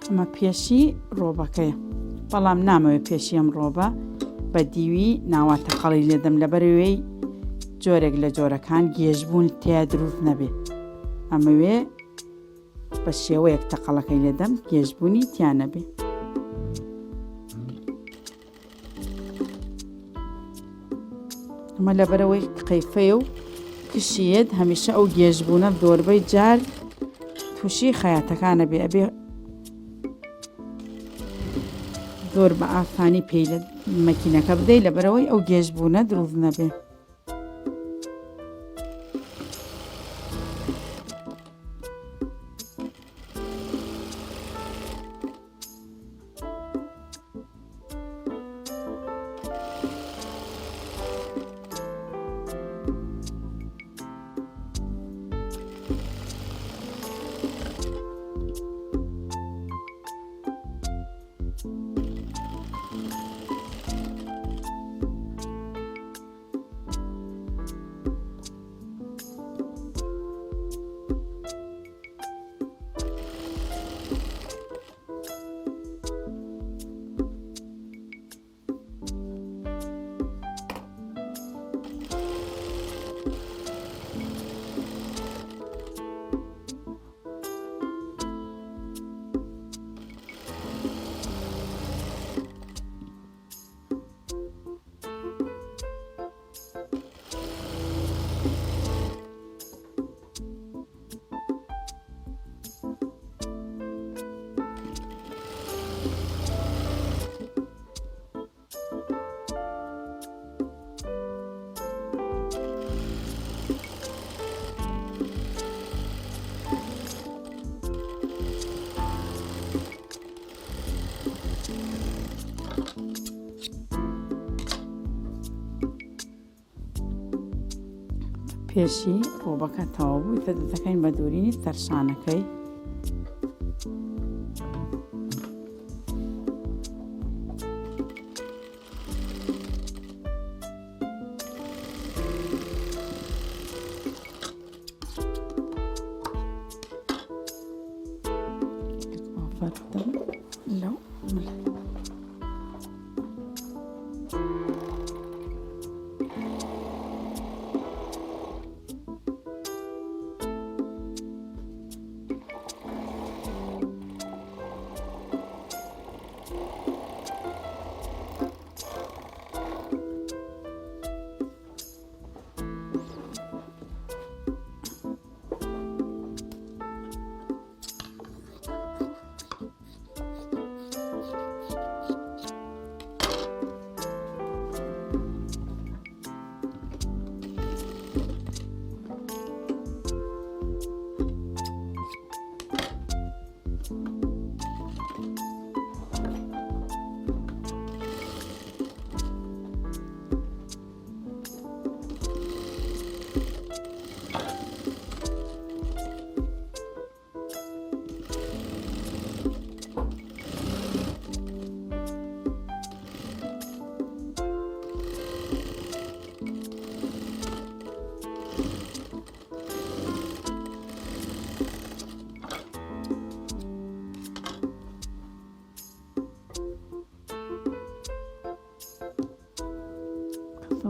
ئەمە پێشی ڕۆبەکەیە، بەڵام نامەوێت پێشی ئەم ڕۆبە بە دیوی ناواتەقەڵی لێدەم لەبەرەوەی جۆرێک لە جۆرەکان گێژبوون تیا دروست نەبێت. ئەمەوێ بە شێوەیەک تەقەڵەکەی لێدەم گێژبوونی تیانە بێ. ئەمە لەبەرەوەی قەیفەیە و کشیت هەمیشە ئەو گێژبوونە زۆربەی جار تووشی خەیاتەکانە بێ ئەبێ زۆر بە ئاسانی پێی لە مەکینەکە بدەی لەبەرەوەی ئەو گێژبوونە دروست نەبێ. پێشی ڕۆبەکە تەواو بوو دەکەین بە دوورینی تەرشانەکەی لەو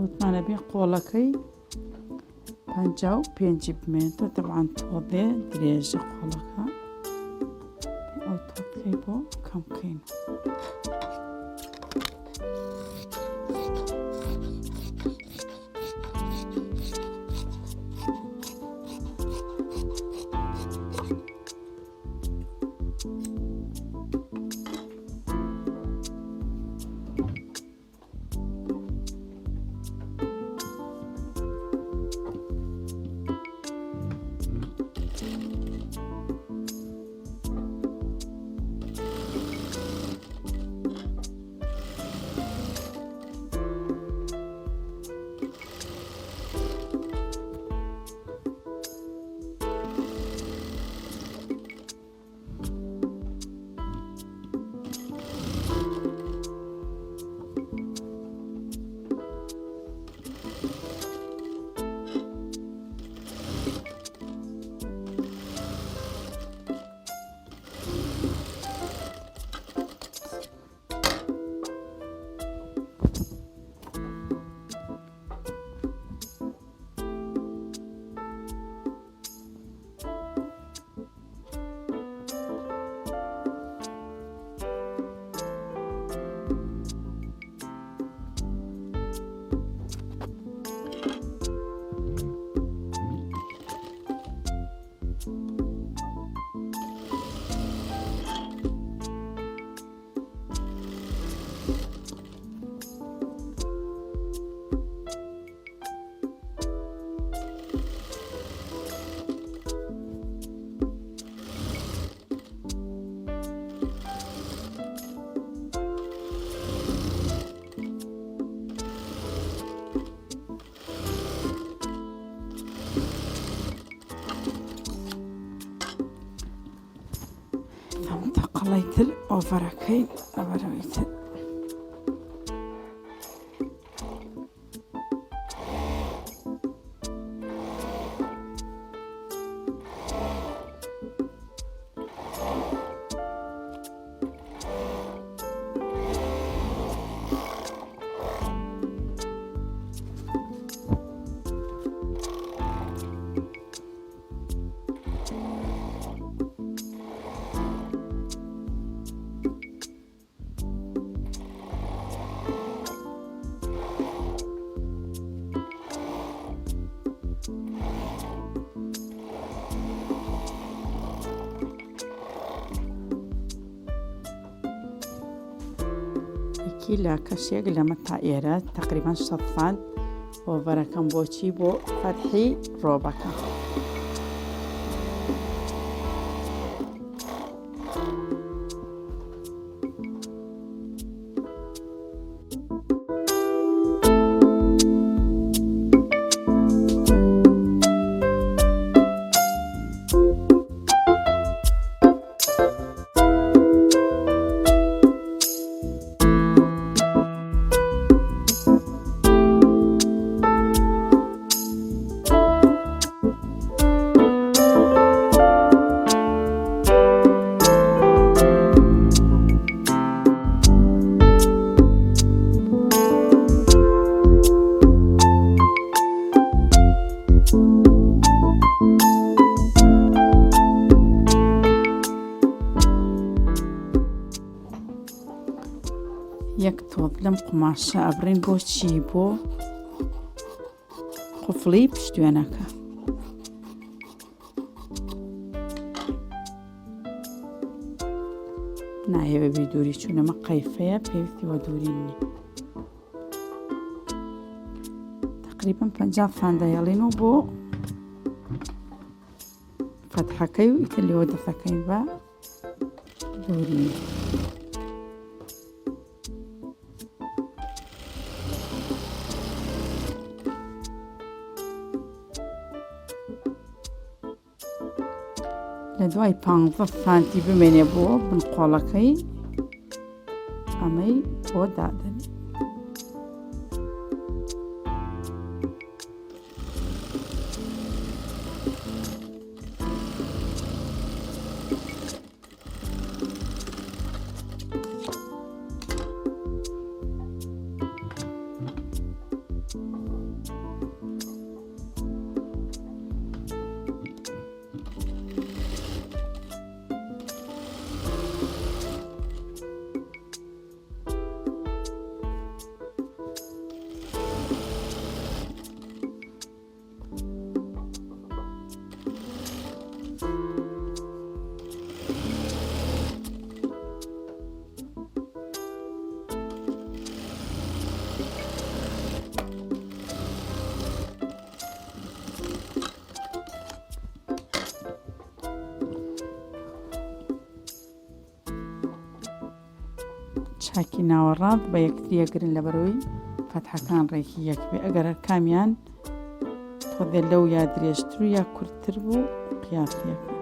وتمانە بێ قۆڵەکەی 55 بمێنێتەوە تەبعاً تۆڵێ درێژە قۆڵەکە ئەو تۆڵەکەی بۆ کەم بکەین. هەڵیتر ئۆڤەرەکەین ئەبەرەوەیتر لە کەشێک لەمە تا ئێرە تقریبان 100 فاند ئۆڤەرەکەم بۆچی بۆ فەرحی ڕۆبەکە. یەک تۆپ لەم قماشە ئەبڕین بۆچی بۆ قوفڵی پشتوێنەکە. نایەوێ بێ دووری چوونەمە قەیفەیە پێویستی وە دووری نییە. تقریبا 50 فاندەیەڵین و بۆ فەتحەکەی و ئیتر لێوە دەفەکەین بە دووری نییە. لە دوای 15 سانتی بمێنێ بۆ بنقۆڵەکەی ئەمەی بۆ دادنی. چاکی ناوەڕاد بە یەکتریەگرن لە بەرەوەی فەتحەکان ڕێکی یەک بێ. ئەگەر کامیان تۆدێ لەو یا درێژتر و یا کورتتر بوو قیاسیەکە.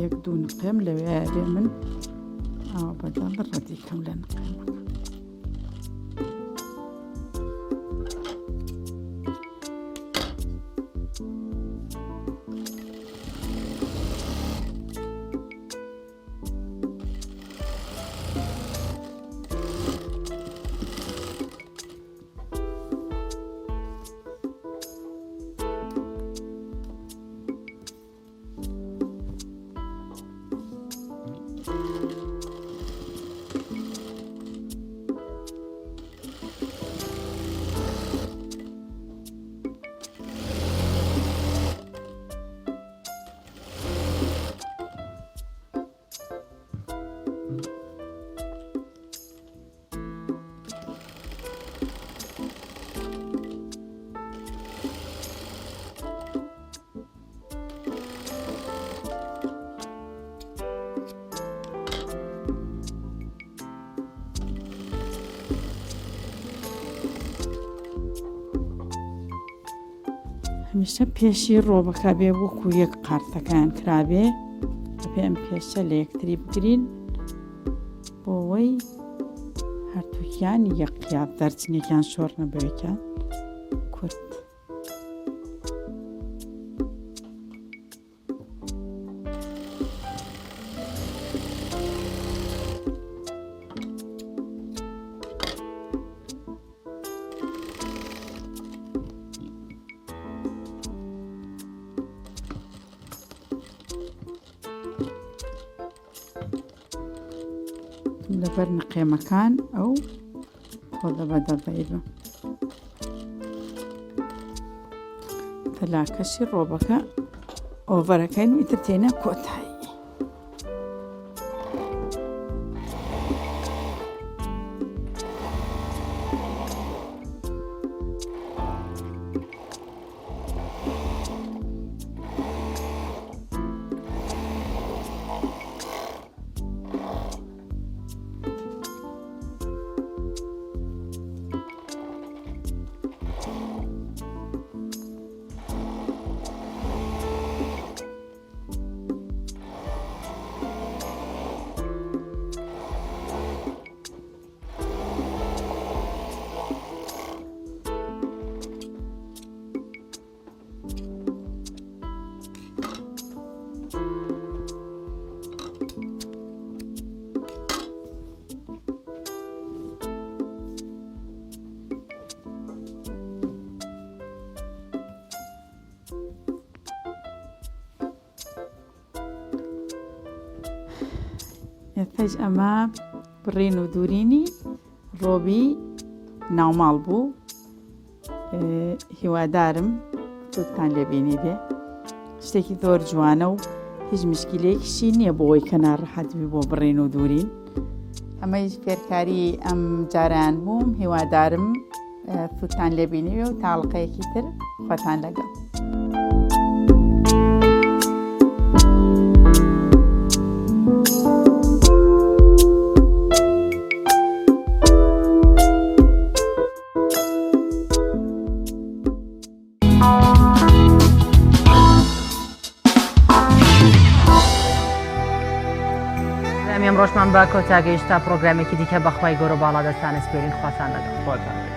یەک دوو نقێم لەوێ لێ من ئاوا بەدڵ ڕەتی کەم لە نقێمەکە. هەمیشە پێشی ڕۆبەکە بێ وەکو یەک قارتەکان کرابێ پێم پێشە لە یەکتری بگرین بۆەوەی هەردووکیان یەقیات دەرچنێکیان شۆڕ نەبەوەکیان کورت. لەبەر نقێمەکان ئەو خۆڵە بەدەبەیبە تەلاکەشی ڕۆبەکە ئۆڤەرەکەین ئیتر تێنە کۆتایی. ئێستاش ئەمە بڕین و دوورینی ڕۆبی ناوماڵ بوو. هیوادارم زۆرتان لێبینی بێ شتێکی زۆر جوانە و هیچ مشکلەیەکیشی نییە بۆەوەی کە ناڕەحەتبی بۆ بڕین و دوورین. ئەمەی فێرکاری ئەم جاران بووم هیوادارم زۆرتان لێبینی و تاڵقەیەکی تر خۆتان لەگەڵ. ئەمڕۆژمان بە کۆتاگەیشتا پرۆگرامێکی دیکە بەخوای گەورە باڵا دەستانە سپێرین خواتان لەگەڵ.